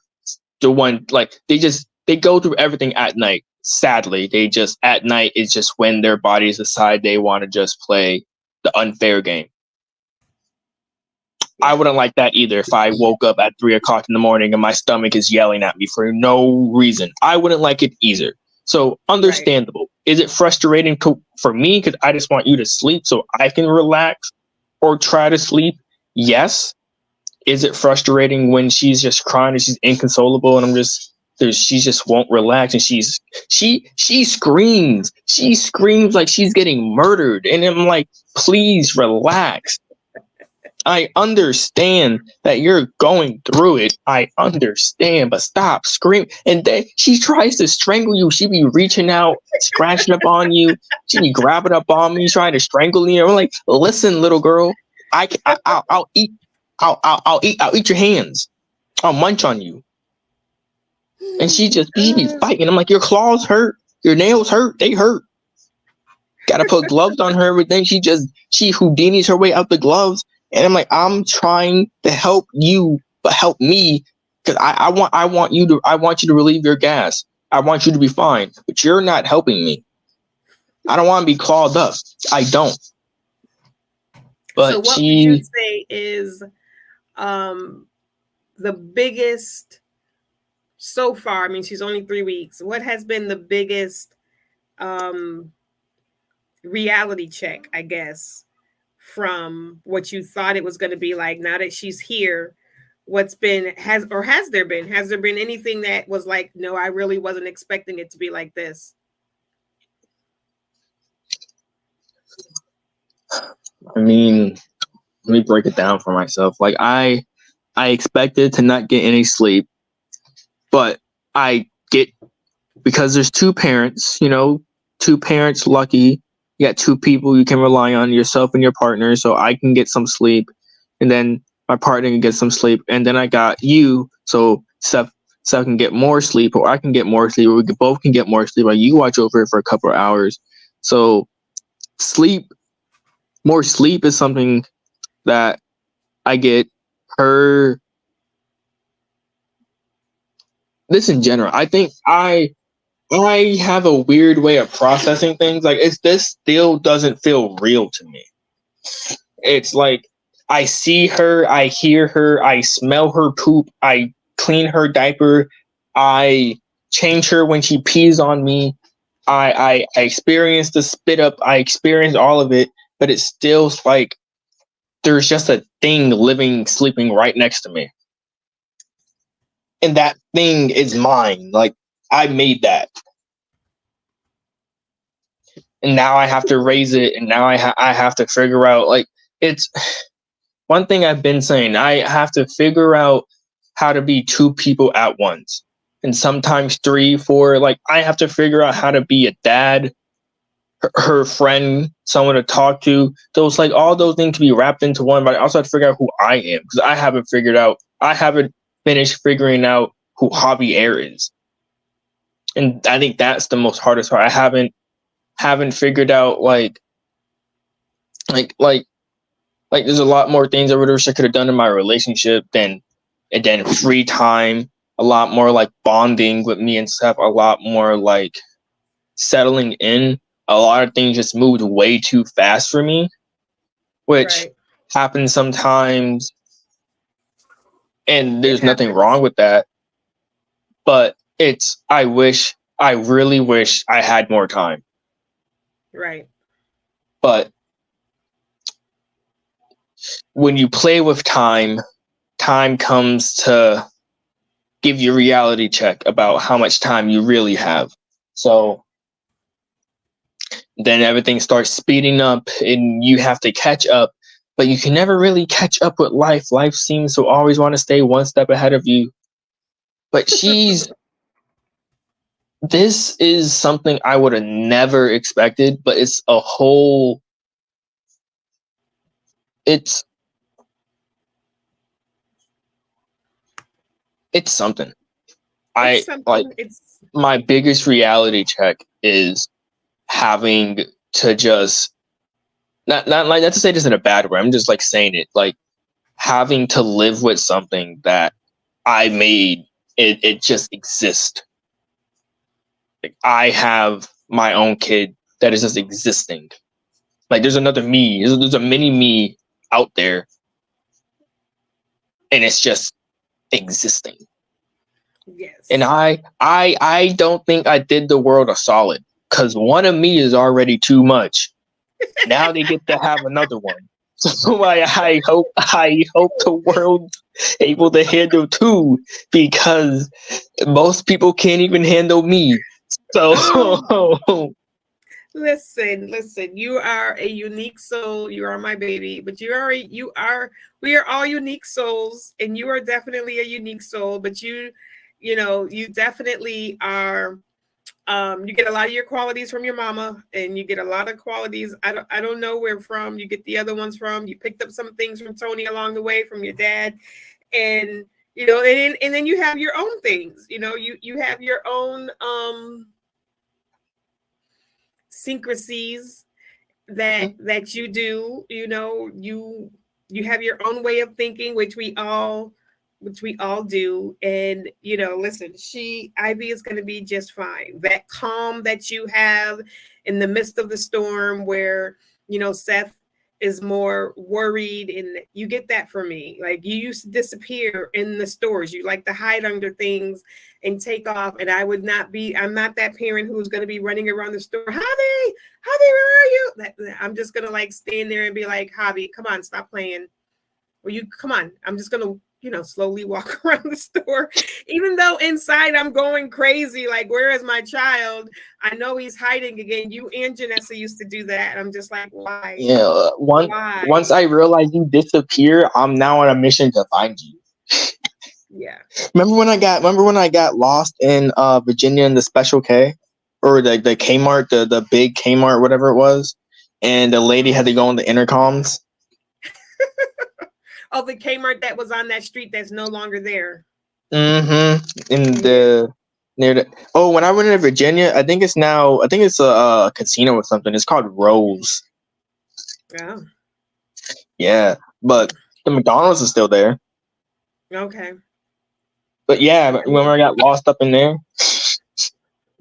the one like they go through everything at night. Sadly, they just at night is just when their bodies decide they want to just play the unfair game. I wouldn't like that either if I woke up at 3 o'clock in the morning and my stomach is yelling at me for no reason. I wouldn't like it either. So understandable. Right. Is it frustrating for me because I just want you to sleep so I can relax or try to sleep? Yes. is it frustrating when she's just crying and she's inconsolable and she just won't relax and she screams like she's getting murdered and I'm like, please relax. I understand that you're going through it. I understand, but stop screaming. And then she tries to strangle you. She be reaching out, scratching up on you. She be grabbing up on me, trying to strangle you. I'm like, listen, little girl, I'll eat. I'll eat your hands. I'll munch on you. And she be fighting. I'm like, your claws hurt. Your nails hurt. They hurt. Gotta put gloves on her. But then she Houdinis her way out the gloves. And I'm like, I'm trying to help you, but help me, because I want you to relieve your gas. I want you to be fine, but you're not helping me. I don't want to be clawed up. I don't. But so what would you say is the biggest so far? I mean, she's only 3 weeks. What has been the biggest reality check, I guess, from what you thought it was going to be like now that she's here? Has there been anything that was like, no, I really wasn't expecting it to be like this? I mean, let me break it down for myself. Like I expected to not get any sleep, but I get, because there's two parents, lucky. You got two people you can rely on, yourself and your partner, so I can get some sleep, and then my partner can get some sleep, and then I got you, so Steph can get more sleep, or I can get more sleep, or we both can get more sleep. Like you watch over it for a couple of hours. So more sleep is something that I get. Her, this in general, I think I have a weird way of processing things. Like this still doesn't feel real to me. It's like I see her, I hear her, I smell her poop, I clean her diaper, I change her when she pees on me, I experience the spit up, I experience all of it, but it's still like there's just a thing sleeping right next to me. And that thing is mine. Like I made that. And now I have to raise it, and now I have to figure out, like, it's one thing I've been saying, I have to figure out how to be two people at once, and sometimes 3, 4. Like I have to figure out how to be a dad, her friend, someone to talk to. Those, like, all those things can be wrapped into one, but I also have to figure out who I am, because I haven't finished figuring out who Javier Air is. And I think that's the most hardest part. I haven't figured out like there's a lot more things I wish I could have done in my relationship and then free time, a lot more like bonding with me and Steph, a lot more like settling in. A lot of things just moved way too fast for me, which happens sometimes, and there's nothing wrong with that. But I really wish I had more time. Right. But when you play with time comes to give you a reality check about how much time you really have. So then everything starts speeding up and you have to catch up, but you can never really catch up with life. Life seems to always want to stay one step ahead of you. But this is something I would have never expected, but it's something. My biggest reality check is having to just not to say this in a bad way. I'm just like saying it, like having to live with something that I made. It just exists. Like I have my own kid that is just existing. Like there's another me. There's a mini me out there, and it's just existing. Yes. And I don't think I did the world a solid, because one of me is already too much. Now they get to have another one. So I hope the world's able to handle two because most people can't even handle me. So Oh, listen. You are a unique soul. You are my baby, but we are all unique souls, and you are definitely a unique soul. But you definitely are. You get a lot of your qualities from your mama, and you get a lot of qualities. I don't know where from you get the other ones from. You picked up some things from Tony along the way from your dad, and and then you have your own things. You have your own syncrasies that you do. You have your own way of thinking, which we all do. And listen, she Ivy is going to be just fine. That calm that you have in the midst of the storm, where Seth is more worried, and you get that from me. Like, you used to disappear in the stores, you like to hide under things and take off, and I'm not that parent who's going to be running around the store. Javi, where are you? I'm just going to like stand there and be like, Javi, come on, stop playing. Or you come on, I'm just gonna slowly walk around the store, even though inside I'm going crazy, like, where is my child? I know he's hiding again. You and Janessa used to do that. I'm just like, why? yeah, once I realize you disappear, I'm now on a mission to find you. Yeah. Remember when I got lost in Virginia in the Special K, or the Kmart, the big Kmart, whatever it was, and the lady had to go on the intercoms. Oh, the Kmart that was on that street that's no longer there. Mm-hmm. In Yeah. the near the when I went to Virginia, I think it's a casino or something. It's called Rose. Yeah. Yeah, but the McDonald's is still there. Okay. But yeah, remember I got lost up in there.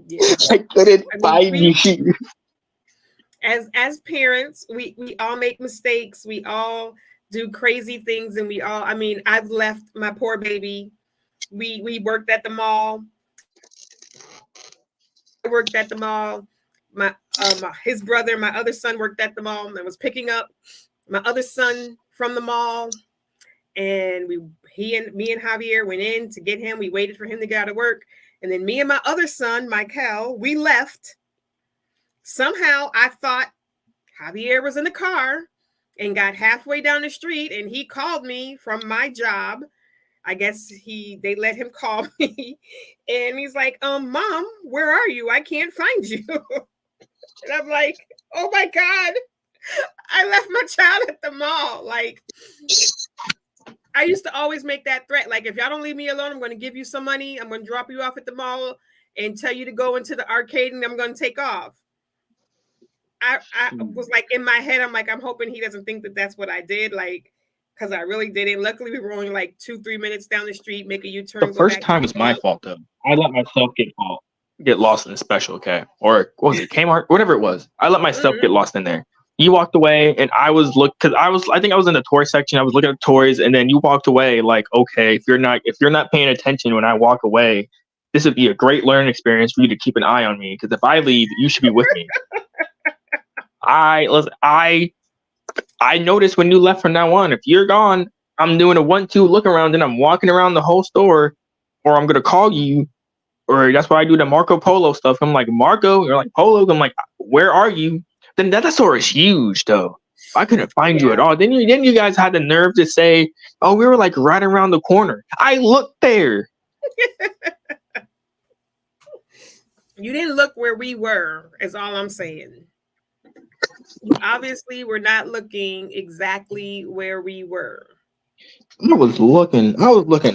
Yeah. I couldn't I mean, find you. as parents, we all make mistakes. We all do crazy things, and I've left my poor baby. We worked at the mall. I worked at the mall. His brother, my other son, worked at the mall and was picking up my other son from the mall. And me and Javier went in to get him. We waited for him to get out of work, and then me and my other son, Michael, we left. Somehow I thought Javier was in the car and got halfway down the street, and he called me from my job. I guess they let him call me, and he's like, Mom, where are you? I can't find you. And I'm like, oh my God, I left my child at the mall. Like, I used to always make that threat. Like, if y'all don't leave me alone, I'm going to give you some money. I'm going to drop you off at the mall and tell you to go into the arcade, and I'm going to take off. I was like, in my head, I'm like, I'm hoping he doesn't think that that's what I did. Like, because I really didn't. Luckily, we were only like 2-3 minutes down the street, make a U-turn. The first time was my fault though. I let myself get lost in the Special K, or what was it, Kmart, whatever it was. I let myself get lost in there. You walked away, and I think I was in the toy section. I was looking at toys, and then you walked away. Like, okay, if you're not paying attention when I walk away, this would be a great learning experience for you to keep an eye on me. Because if I leave, you should be with me. I noticed when you left from now on. If you're gone, I'm doing a 1-2 look around, and I'm walking around the whole store, or I'm gonna call you, or that's why I do the Marco Polo stuff. I'm like, Marco, you're like, Polo. I'm like, where are you? Then that store is huge though. I couldn't find you at all. Then you guys had the nerve to say, oh, we were like right around the corner. I looked there. You didn't look where we were, is all I'm saying. Obviously, we're not looking exactly where we were. I was looking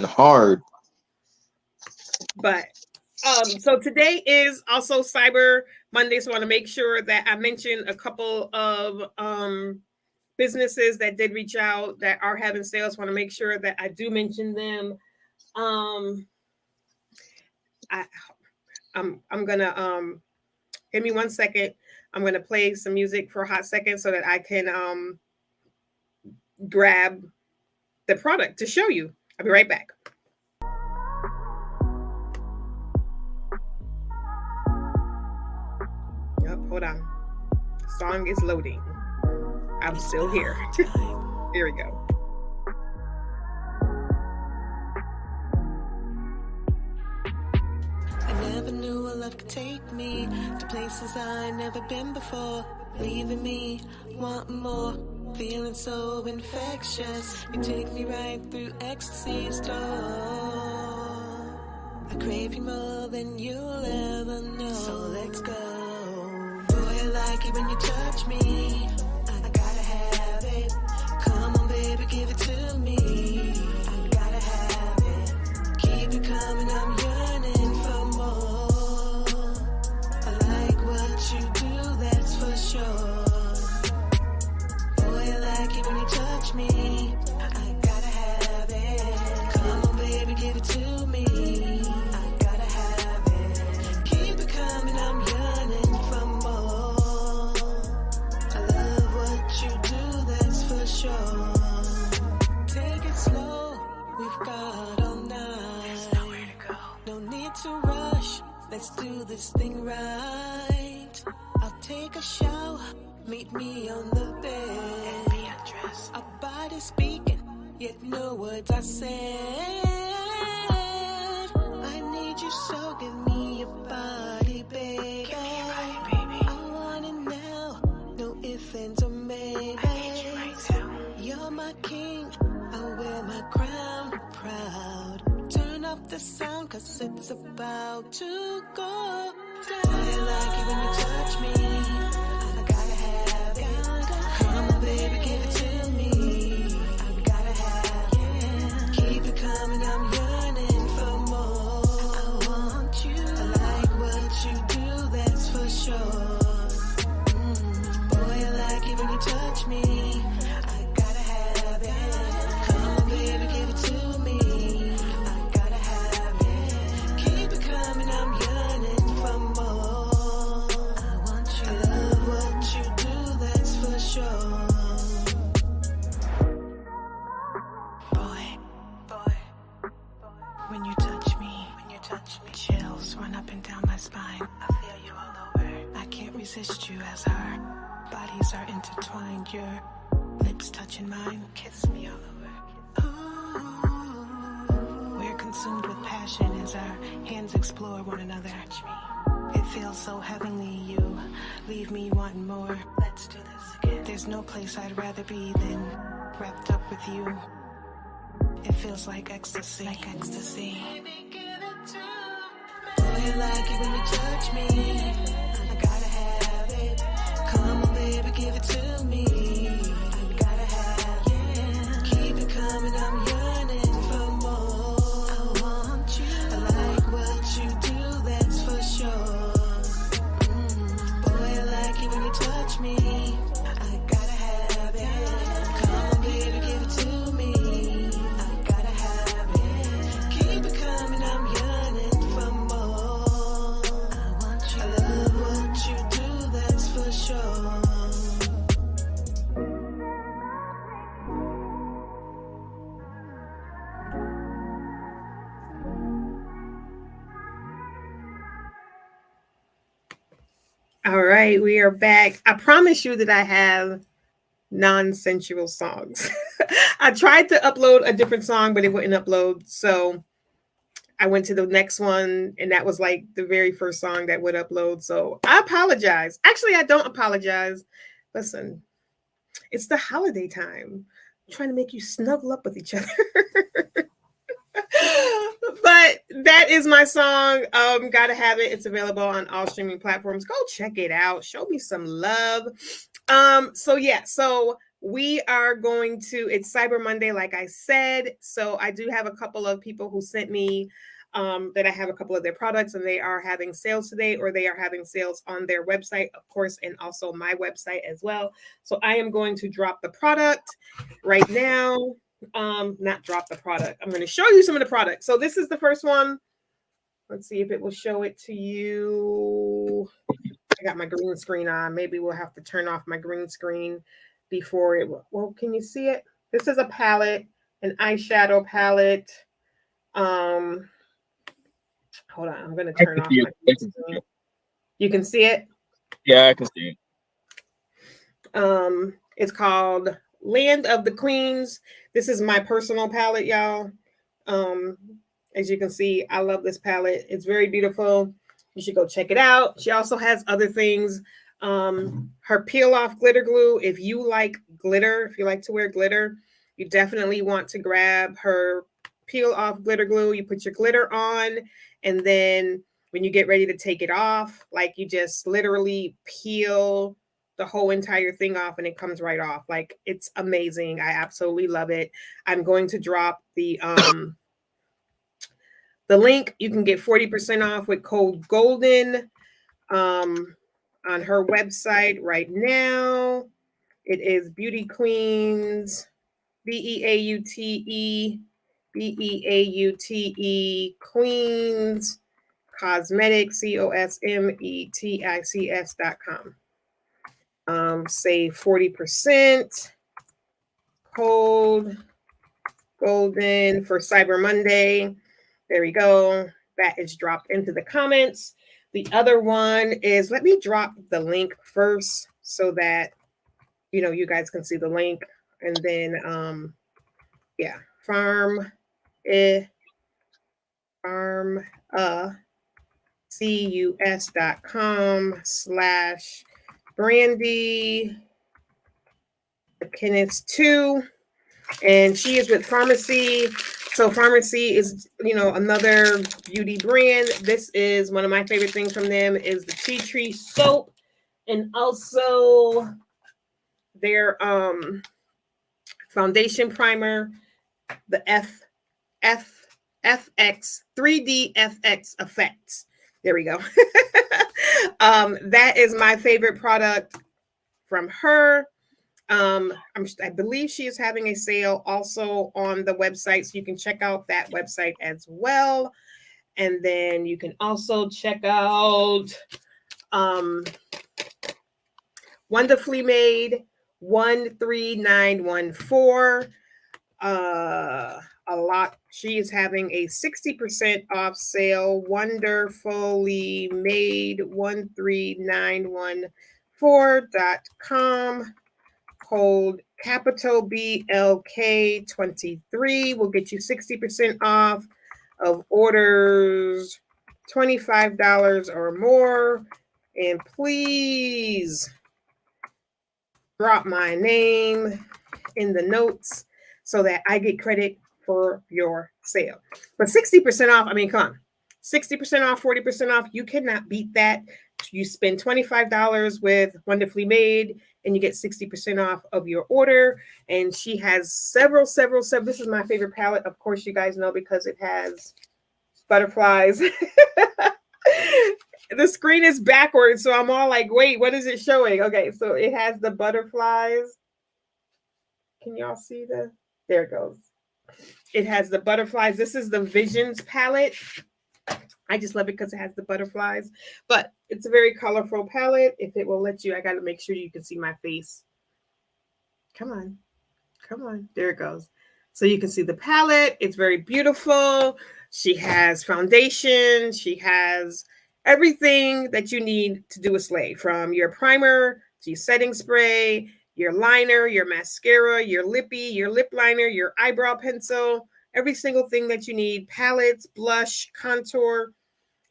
hard. But so today is also Cyber Monday, so I want to make sure that I mention a couple of businesses that did reach out that are having sales. I want to make sure that I do mention them. I'm gonna give me 1 second. I'm gonna play some music for a hot second so that I can grab the product to show you. I'll be right back. Hold on. Song is loading. I'm still here. Here we go. I never knew a love could take me to places I never been before. Leaving me, wanting more, feeling so infectious. You take me right through ecstasy's door. I crave you more than you'll ever know. So let's go. Boy, I like it when you touch me. I gotta have it. Come on, baby, give it to me. I gotta have it. Keep it coming, I'm yearning for more. I like what you do, that's for sure. Boy, I like it when you touch me. I gotta have it. Come on, baby, give it to me. I gotta have it. Keep it coming, I'm yearning for more. I love what you do, that's for sure. Take it slow, we've got all night. There's nowhere to go. No need to rush, let's do this thing right. I'll take a shower, meet me on the bed. And be undressed. Our bodies speaking, yet no words are said. I need you, so give me your body, baby. Give me your body, baby. I want it now, no ifs, ands, or maybe. I need you right now. You're my king, I'll wear my crown proud. Turn up the sound, cause it's about to go down. I like it when you touch me. I gotta have it. Come on, baby, give it to me. I gotta have it. Keep it coming, I'm yearning for more. I want you. I like what you do, that's for sure. Boy, I like it when you touch me. I gotta have it. Come on, baby, give it to me. I gotta have it. Keep it coming, I'm yearning for more. I want you. I love what you do, that's for sure. Boy, when you touch me, chills run up and down my spine. I feel you all over. I can't resist you as our bodies are intertwined. Your lips touching mine, kiss me all over. Ooh, we're consumed with passion as our hands explore one another. Touch me. It feels so heavenly, you leave me wanting more. Let's do this again. There's no place I'd rather be than wrapped up with you. It feels like ecstasy. Baby, give it to me. Boy, I like it when you touch me. I gotta have it. Come on, baby, give it to me. I gotta have it. Keep it coming, I'm yearning for more. I want you. I like what you do, that's for sure. Boy, I like it when you touch me. I gotta have it. Come on, baby, give it to me. I gotta have it. Keep it coming, I'm yearning for more. I want you. I love what you do, that's for sure. All right, we are back. I promise you that I have non-sensual songs. I tried to upload a different song, but it wouldn't upload. So I went to the next one, and that was like the very first song that would upload. So I apologize. Actually, I don't apologize. Listen, it's the holiday time. I'm trying to make you snuggle up with each other. But that is my song. Gotta have it. It's available on all streaming platforms. Go check it out. Show me some love. So we are going to, it's Cyber Monday, like I said. So I do have a couple of people who sent me that I have a couple of their products, and they are having sales today, or they are having sales on their website, of course, and also my website as well. So I am going to drop the product right now. Not drop the product. I'm going to show you some of the products. So this is the first one. Let's see if it will show it to you. I got my green screen on. Maybe we'll have to turn off my green screen before it. Well, can you see it? This is a palette, an eyeshadow palette. Hold on. I'm going to turn off my green screen. You can see it? Yeah, I can see it. It's called Land of the Queens. This is my personal palette, y'all. Um, as you can see, I love this palette. It's very beautiful. You should go check it out. She also has other things. Her peel off glitter glue. If you like glitter, if you like to wear glitter, you definitely want to grab her peel off glitter glue. You put your glitter on, and then when you get ready to take it off, like you just literally peel the whole entire thing off and it comes right off. Like it's amazing. I absolutely love it. I'm going to drop the link. You can get 40% off with code GOLDEN on her website right now. It is Beauty Queens, Beaute, Beaute, Queens Cosmetics, COSMETICS.com. Save 40%. Code GOLDEN for Cyber Monday. There we go. That is dropped into the comments. The other one is, let me drop the link first so that you guys can see the link, and then yeah, farm cus.com/Brandy Kenneth 2, and she is with Pharmacy. So Pharmacy is, another beauty brand. This is one of my favorite things from them is the tea tree soap, and also their foundation primer, the FX 3D FX effects. There we go. That is my favorite product from her. I believe she is having a sale also on the website, so you can check out that website as well. And then you can also check out Wonderfully Made 13914. A lot. She is having a 60% off sale. Wonderfully Made 13914.com. Code capital BLK23 will get you 60% off of orders $25 or more. And please drop my name in the notes so that I get credit for your sale. But 60% off, I mean, come on. 60% off, 40% off, you cannot beat that. You spend $25 with Wonderfully Made and you get 60% off of your order. And she has several. This is my favorite palette. Of course, you guys know, because it has butterflies. The screen is backwards, so I'm all like, wait, what is it showing? Okay, so it has the butterflies. Can y'all see there it goes. It has the butterflies. This is the Visions palette. I just love it because it has the butterflies, but it's a very colorful palette. If it will let you, I got to make sure you can see my face. Come on. There it goes. So you can see the palette. It's very beautiful. She has foundation. She has everything that you need to do a slay, from your primer to your setting spray, your liner, your mascara, your lippy, your lip liner, your eyebrow pencil, every single thing that you need, palettes, blush, contour,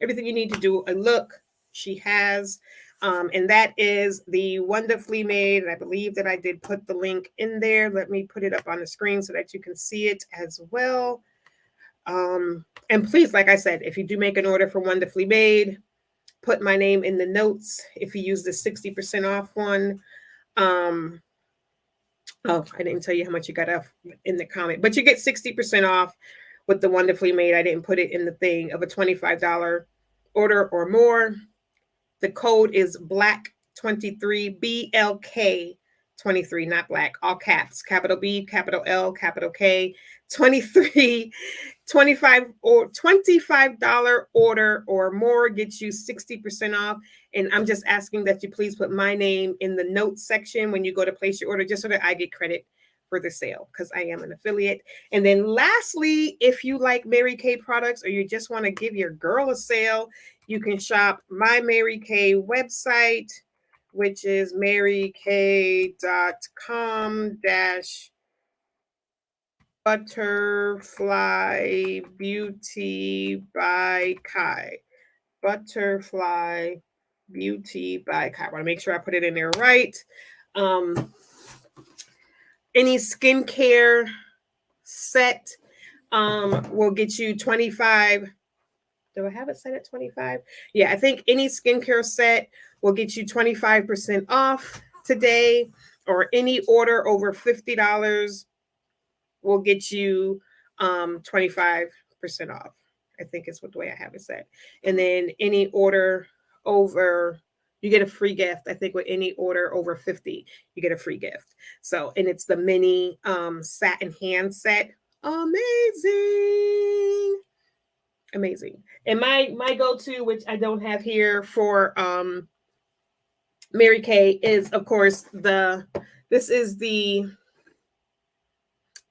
everything you need to do a look, she has. And that is the Wonderfully Made. And I believe that I did put the link in there. Let me put it up on the screen so that you can see it as well. And please, like I said, if you do make an order for Wonderfully Made, put my name in the notes if you use the 60% off one. Oh, I didn't tell you how much you got off in the comment, but you get 60% off with the Wonderfully Made. I didn't put it in the thing of a $25 order or more. The code is BLACK23, BLK23, not black, all caps, capital B, capital L, capital K, 23, $25 order or more gets you 60% off. And I'm just asking that you please put my name in the notes section when you go to place your order, just so that I get credit for the sale, because I am an affiliate. And then lastly, if you like Mary Kay products or you just want to give your girl a sale, you can shop my Mary Kay website, which is marykay.com dash butterfly beauty by Kai. Butterfly beauty by Kai. I want to make sure I put it in there right. Any skincare set will get you 25. Do I have it set at 25? Yeah, I think any skincare set will get you 25% off today, or any order over $50 will get you 25% off. I think is what the way I have it set. And then any order over, you get a free gift. I think with any order over 50, you get a free gift. So, and it's the mini satin hand set. Amazing. Amazing. And my go-to, which I don't have here for Mary Kay, is of course this is the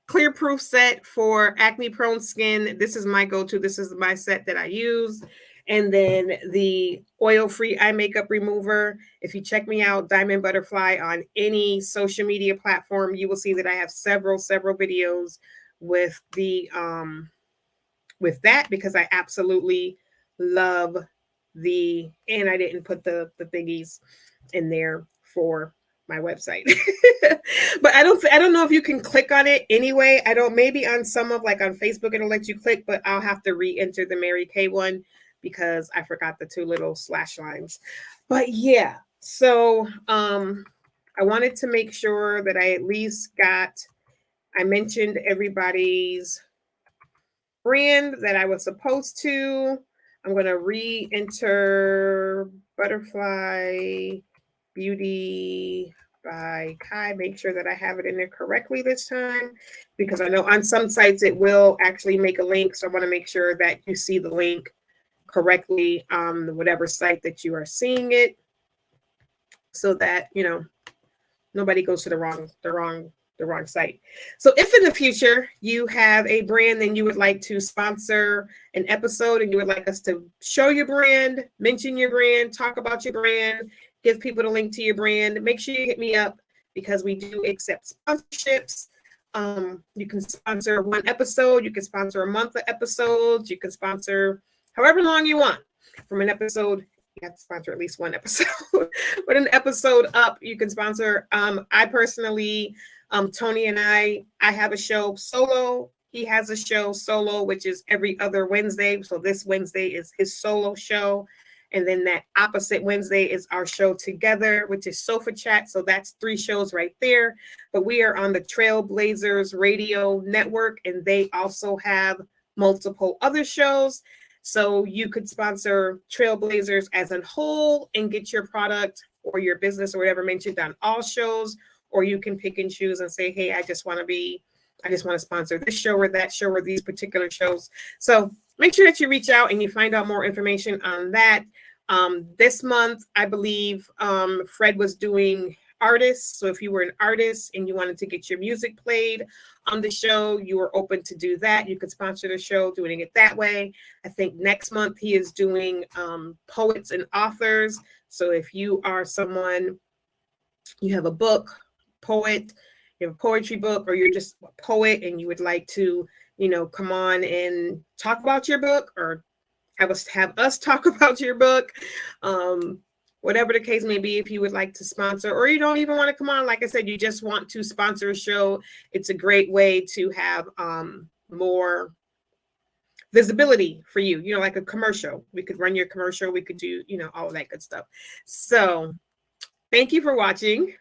clear proof set for acne prone skin. This is my go-to. This is my set that I use. And then the oil-free eye makeup remover. If you check me out, Diamond Butterfly, on any social media platform, you will see that I have several videos with the with that, because I absolutely love and I didn't put the thingies in there for my website. But I don't know if you can click on it anyway. I don't, maybe on some of, like on Facebook it'll let you click, but I'll have to re-enter the Mary Kay one because I forgot the two little slash lines. But yeah, so I wanted to make sure that I at least I mentioned everybody's brand that I was supposed to. I'm going to re-enter Butterfly Beauty by Kai. Make sure that I have it in there correctly this time, because I know on some sites it will actually make a link. So I want to make sure that you see the link correctly on whatever site that you are seeing it, so that, you know, nobody goes to the wrong site. So if in the future you have a brand and you would like to sponsor an episode and you would like us to show your brand, mention your brand, talk about your brand, give people the link to your brand, make sure you hit me up, because we do accept sponsorships. You can sponsor one episode, you can sponsor a month of episodes, you can sponsor however long you want. From an episode, you have to sponsor at least one episode. But an episode up, you can sponsor. I personally, Tony and I have a show solo. He has a show solo, which is every other Wednesday. So this Wednesday is his solo show. And then that opposite Wednesday is our show together, which is Sofa Chat. So that's 3 shows right there. But we are on the Trailblazers Radio Network, and they also have multiple other shows. So you could sponsor Trailblazers as a whole and get your product or your business or whatever mentioned on all shows. Or you can pick and choose and say, hey, I just want to sponsor this show or that show or these particular shows. So make sure that you reach out and you find out more information on that. This month, I believe Fred was doing artists. So if you were an artist and you wanted to get your music played on the show, you were open to do that. You could sponsor the show doing it that way. I think next month he is doing poets and authors. So if you are someone, you have a book, poet, you have a poetry book, or you're just a poet and you would like to, you know, come on and talk about your book, or have us talk about your book, whatever the case may be, if you would like to sponsor, or you don't even want to come on, like I said, you just want to sponsor a show, it's a great way to have more visibility for you, you know, like a commercial. We could run your commercial, we could do, you know, all of that good stuff. So thank you for watching.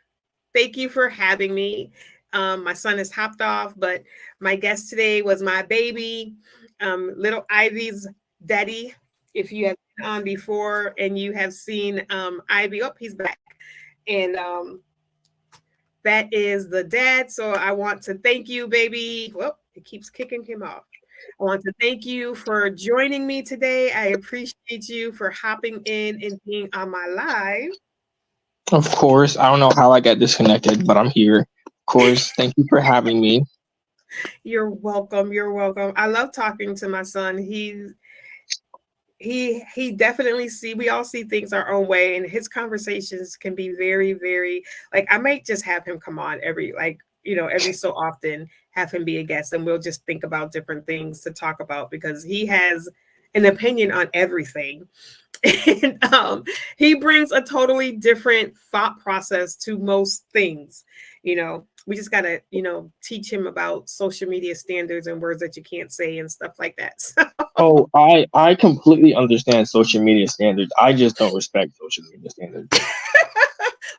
Thank you for having me. My son has hopped off, but my guest today was my baby, little Ivy's daddy. If you have been on before and you have seen Ivy, oh, he's back. And that is the dad. So I want to thank you, baby. Well, it keeps kicking him off. I want to thank you for joining me today. I appreciate you for hopping in and being on my live. Of course. I don't know how I got disconnected, but I'm here. Of course. Thank you for having me. You're welcome. You're welcome. I love talking to my son. he definitely we all see things our own way, and his conversations can be very, very, like, I might just have him come on every, like, every so often, have him be a guest, and we'll just think about different things to talk about because he has an opinion on everything. And he brings a totally different thought process to most things. We just gotta, teach him about social media standards and words that you can't say and stuff like that. So, Oh, I completely understand social media standards. I just don't respect social media standards.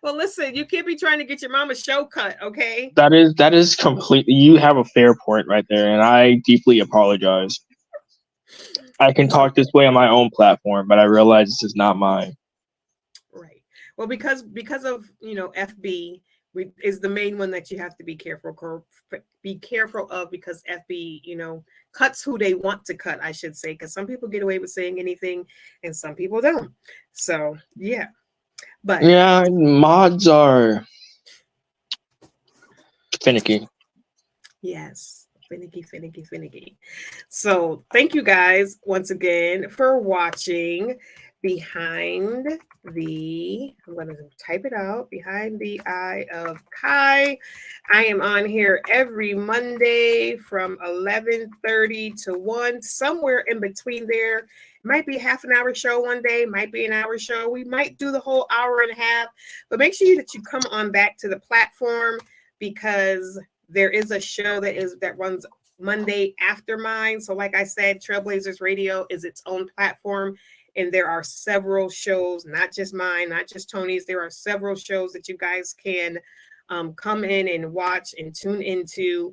well, listen, you can't be trying to get your mama's show cut, okay? That is completely. You have a fair point right there, and I deeply apologize. I can It's talk this way on my own platform, but I realize this is not mine. right. Well, because of FB is the main one that you have to be careful of, because FB cuts who they want to cut, I should say, because some people get away with saying anything and some people don't. So yeah, but Yeah, mods are finicky. yes, finicky. So thank you guys once again for watching Behind I'm going to type it out, Behind the Eye of Kie. I am on here every Monday from 11:30 to 1, somewhere in between there. It might be half an hour show one day, might be an hour show. We might do the whole hour and a half, but make sure that you come on back to the platform, because there is a show that runs Monday after mine. So like I said, Trailblazers Radio is its own platform, and there are several shows, not just mine, not just Tony's. There are several shows that you guys can come in and watch and tune into.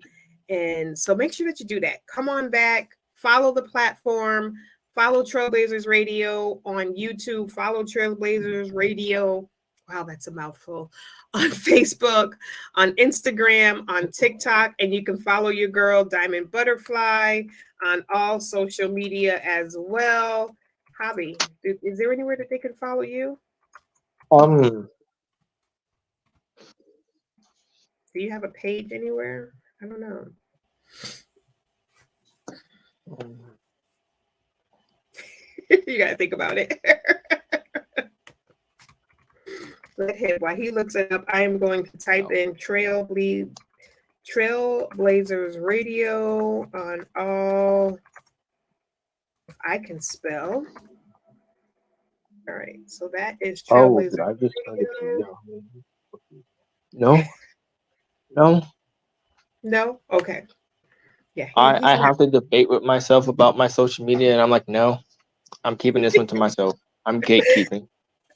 And so make sure that you do that. Come on back, follow the platform, follow Trailblazers Radio on YouTube, follow Trailblazers Radio. Wow, that's a mouthful. On Facebook, on Instagram, on TikTok, and you can follow your girl Diamond Butterfly on all social media as well. Javi, is there anywhere that they can follow you? Um, Do you have a page anywhere? I don't know. You gotta think about it. Let him, while he looks it up, I am going to type in Trailblazers Radio on all I can spell. All right, so that is Trailblazers did I just try to Radio. No. No? Okay. Yeah. I have to debate with myself about my social media, and I'm like, no, I'm keeping this one to myself. I'm gatekeeping.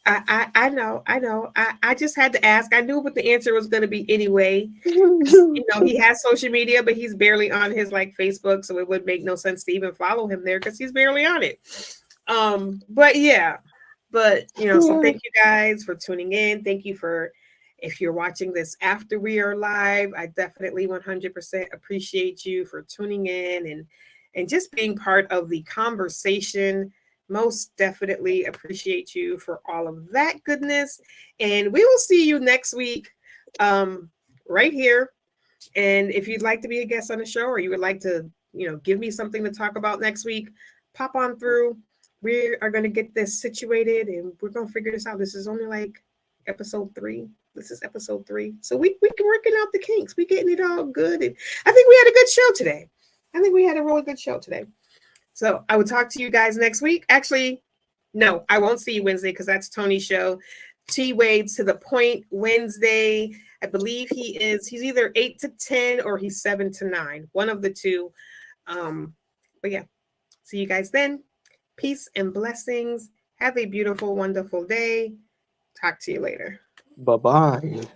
I know. I just had to ask. I knew what the answer was going to be anyway. He has social media, but he's barely on his Facebook, so it would make no sense to even follow him there because he's barely on it. But yeah, so thank you guys for tuning in. Thank you if you're watching this after we are live, I definitely 100% appreciate you for tuning in and just being part of the conversation. Most definitely appreciate you for all of that goodness. And we will see you next week right here. And if you'd like to be a guest on the show, or you would like to, give me something to talk about next week, pop on through. We are going to get this situated and we're going to figure this out. This is only episode 3. This is episode 3. So we can working out the kinks. We getting it all good. And I think we had a good show today. I think we had a really good show today. So I will talk to you guys next week. Actually, no, I won't see you Wednesday because that's Tony's show. T Wade's To The Point Wednesday. I believe he's either 8 to 10 or he's 7 to 9. One of the two. But yeah, see you guys then. Peace and blessings. Have a beautiful, wonderful day. Talk to you later. Bye-bye.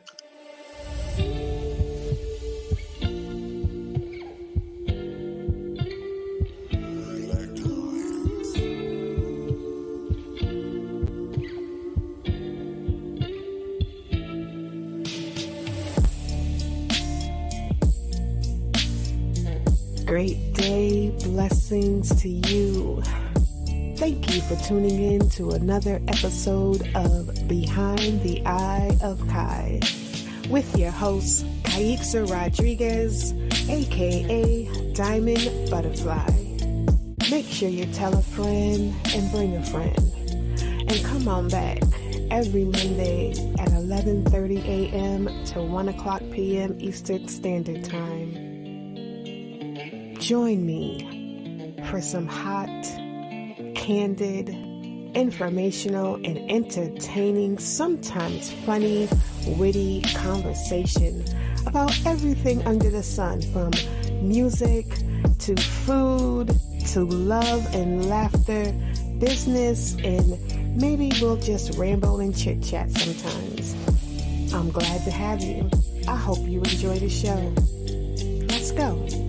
Great day, blessings to you. Thank you for tuning in to another episode of Behind the Eye of Kie with your host, Kaixa Rodriguez, aka Diamond Butterfly. Make sure you tell a friend and bring a friend. And come on back every Monday at 11:30 a.m. to 1 o'clock p.m. Eastern Standard Time. Join me for some hot, candid, informational, and entertaining, sometimes funny, witty conversation about everything under the sun, from music to food to love and laughter, business, and maybe we'll just ramble and chit chat sometimes. I'm glad to have you. I hope you enjoy the show. Let's go.